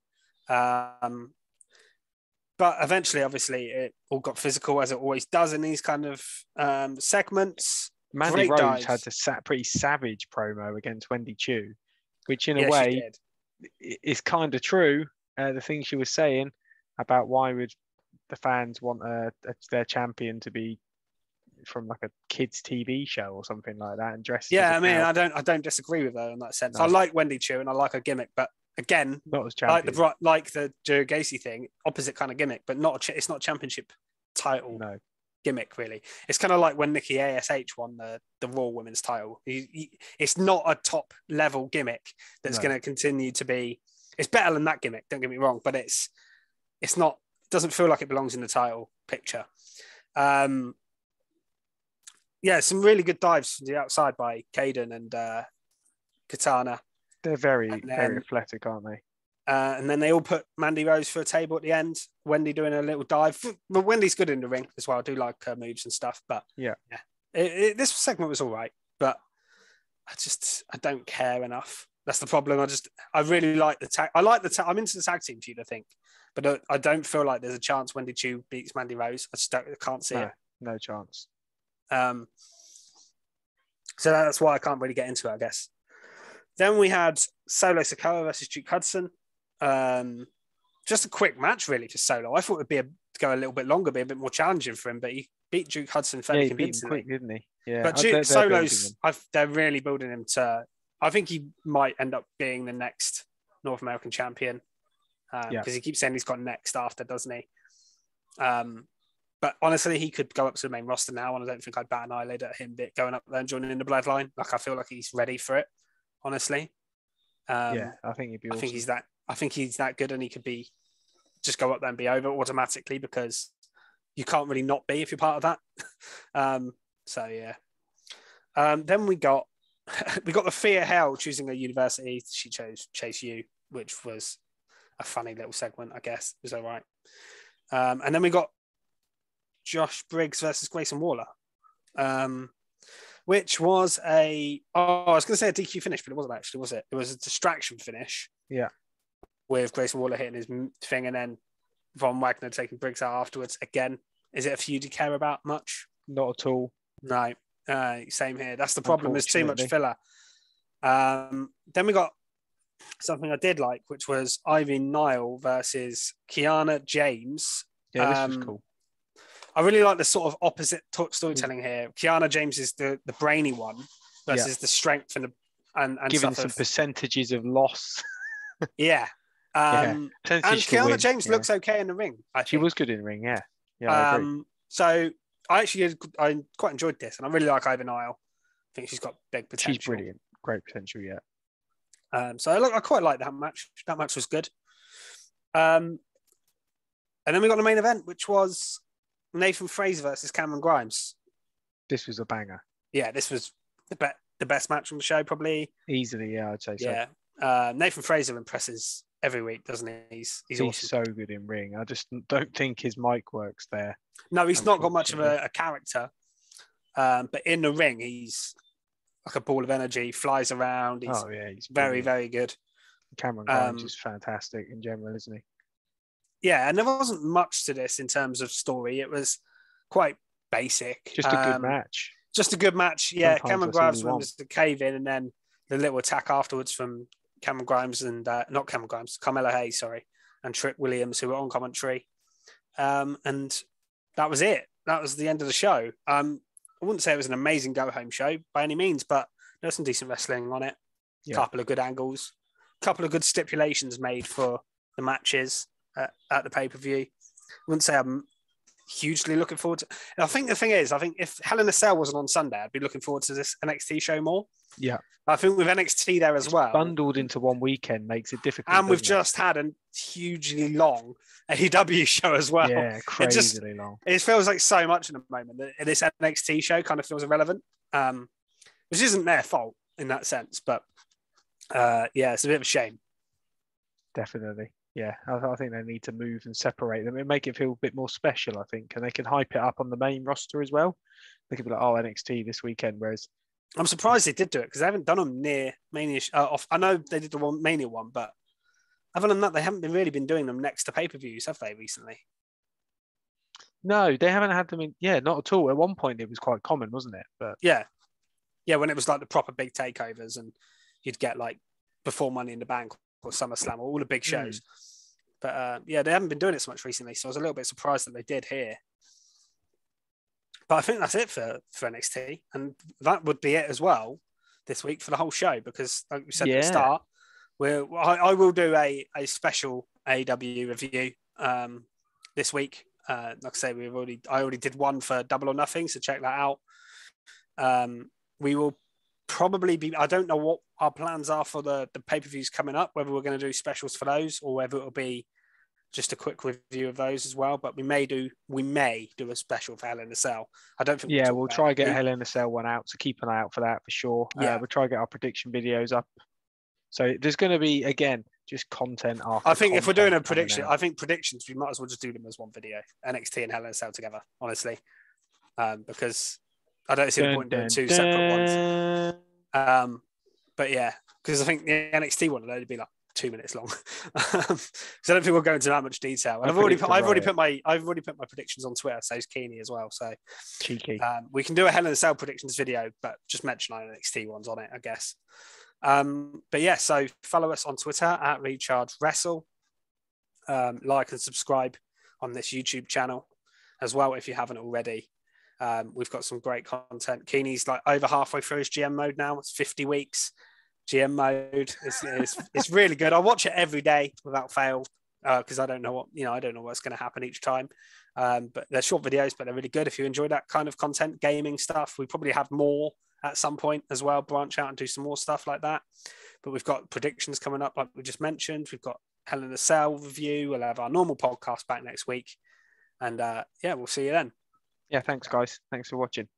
But eventually, obviously, it all got physical, as it always does in these kind of segments. Mandy Rhodes had a pretty savage promo against Wendy Chu, which in a way is kind of true. The thing she was saying about why would the fans want their champion to be from like a kids TV show or something like that and dressed. Yeah, I mean, I don't disagree with her in that sense. No. I like Wendy Chu and I like her gimmick, but again, not as champion. like the Joe Gacy thing, opposite kind of gimmick, but it's not championship title gimmick really. It's kind of like when Nikki ASH won the Raw Women's title. It's not a top level gimmick that's going to continue to be. It's better than that gimmick. Don't get me wrong, but it's not. Doesn't feel like it belongs in the title picture. Some really good dives from the outside by Caden and Katana. They're very athletic, aren't they? And then they all put Mandy Rose for a table at the end. Wendy doing a little dive. But Wendy's good in the ring as well. I do like her moves and stuff. But this segment was all right. But I don't care enough. That's the problem. I really like the tag. I'm into the tag team feud, I think. But I don't feel like there's a chance Wendy Chu beats Mandy Rose. I can't see it. No chance. So that's why I can't really get into it, I guess. Then we had Solo Sikoa versus Duke Hudson. Just a quick match, really, for Solo. I thought it would go a little bit longer, be a bit more challenging for him, but he beat Duke Hudson fairly convincingly. He beat him quick, didn't he? Yeah. But Solo's, they're really building him to. I think he might end up being the next North American champion because he keeps saying he's got next after, doesn't he? But honestly, he could go up to the main roster now, and I don't think I'd bat an eyelid at him going up there and joining in the bloodline. Like, I feel like he's ready for it, honestly. I think he'd be awesome. I think he's that good, and he could just go up there and be over automatically because you can't really not be if you're part of that. Then we got the Thea Hell choosing a university. She chose Chase U, which was a funny little segment, I guess. It was all right. And then we got Josh Briggs versus Grayson Waller, which was I was going to say a DQ finish, but it wasn't actually, was it? It was a distraction finish. Yeah. With Grayson Waller hitting his thing and then Von Wagner taking Briggs out afterwards. Again, is it a feud you care about much? Not at all. No. Same here. That's the problem. There's too much filler. Then we got something I did like, which was Ivy Nile versus Kiana James. Yeah, this was cool. I really like the sort of opposite storytelling here. Kiana James is the brainy one versus the strength and giving some percentages of loss. And Kiana James looks okay in the ring. She was good in the ring. Yeah, I agree. So I quite enjoyed this, and I really like Ivy Nile. I think she's got big potential. She's brilliant, great potential. Yeah. So I quite like that match. That match was good. And then we got the main event, which was Nathan Fraser versus Cameron Grimes. This was a banger. Yeah, this was the best match on the show, probably. Easily, yeah, I'd say so. Yeah. Nathan Fraser impresses every week, doesn't he? He's awesome. So good in ring. I just don't think his mic works there. No, he's not got much of a character. But in the ring, he's like a ball of energy, flies around. He's very, very good. Cameron Grimes is fantastic in general, isn't he? Yeah, and there wasn't much to this in terms of story. It was quite basic. Just a good match. Just a good match. Yeah, sometimes Cameron Grimes was the cave in, and then the little attack afterwards from Cameron Grimes and not Cameron Grimes, Carmelo Hayes, sorry, and Trick Williams, who were on commentary. And that was it. That was the end of the show. I wouldn't say it was an amazing go-home show by any means, but there was some decent wrestling on it. A couple of good angles, a couple of good stipulations made for the matches at the pay-per-view. I wouldn't say I'm hugely looking forward to. And I think the thing is, if Hell in a Cell wasn't on Sunday, I'd be looking forward to this NXT show more. Yeah. I think with NXT there as well, bundled into one weekend makes it difficult. And we've just had a hugely long AEW show as well. Yeah, crazily long. It feels like so much in the moment that this NXT show kind of feels irrelevant, which isn't their fault in that sense. But it's a bit of a shame. Definitely. Yeah, I think they need to move and separate them and make it feel a bit more special, I think. And they can hype it up on the main roster as well. They could be like, NXT this weekend, whereas... I'm surprised they did do it because they haven't done them near Mania. I know they did the Mania one, but other than that, they haven't really been doing them next to pay-per-views, have they, recently? No, they haven't had them in... Yeah, not at all. At one point, it was quite common, wasn't it? But Yeah, when it was like the proper big takeovers and you'd get like before Money in the Bank or SummerSlam or all the big shows. But they haven't been doing it so much recently, so I was a little bit surprised that they did here. But I think that's it for NXT, and that would be it as well this week for the whole show because, like we said at the start, I will do a special AEW review this week. Like I say, I already did one for Double or Nothing, so check that out. We will probably be. I don't know what our plans are for the pay-per-views coming up. Whether we're going to do specials for those, or whether it'll be just a quick review of those as well. But we may do a special for Hell in a Cell. I don't think. Yeah, we'll try to get a Hell in a Cell one out. So keep an eye out for that for sure. Yeah, we'll try to get our prediction videos up. So there's going to be again just content after. I think if we're doing a prediction, I think predictions we might as well just do them as one video. NXT and Hell in a Cell together, honestly, because I don't see the point in doing two separate ones. But yeah, because I think the NXT one will only be like 2 minutes long. So I don't think we'll go into that much detail. And I've already put my predictions on Twitter. So is Keeney as well. So cheeky. We can do a Hell in a Cell predictions video, but just mention our NXT ones on it, I guess. But yeah, so follow us on Twitter at Recharge Wrestle. Like and subscribe on this YouTube channel as well if you haven't already. We've got some great content. Keeney's like over halfway through his GM mode now. It's 50 weeks. GM mode. It's really good. I watch it every day without fail because I don't know what's going to happen each time. But they're short videos, but they're really good. If you enjoy that kind of content, gaming stuff, we probably have more at some point as well. Branch out and do some more stuff like that. But we've got predictions coming up, like we just mentioned. We've got Hell in a Cell review. We'll have our normal podcast back next week. And we'll see you then. Yeah, thanks, guys. Thanks for watching.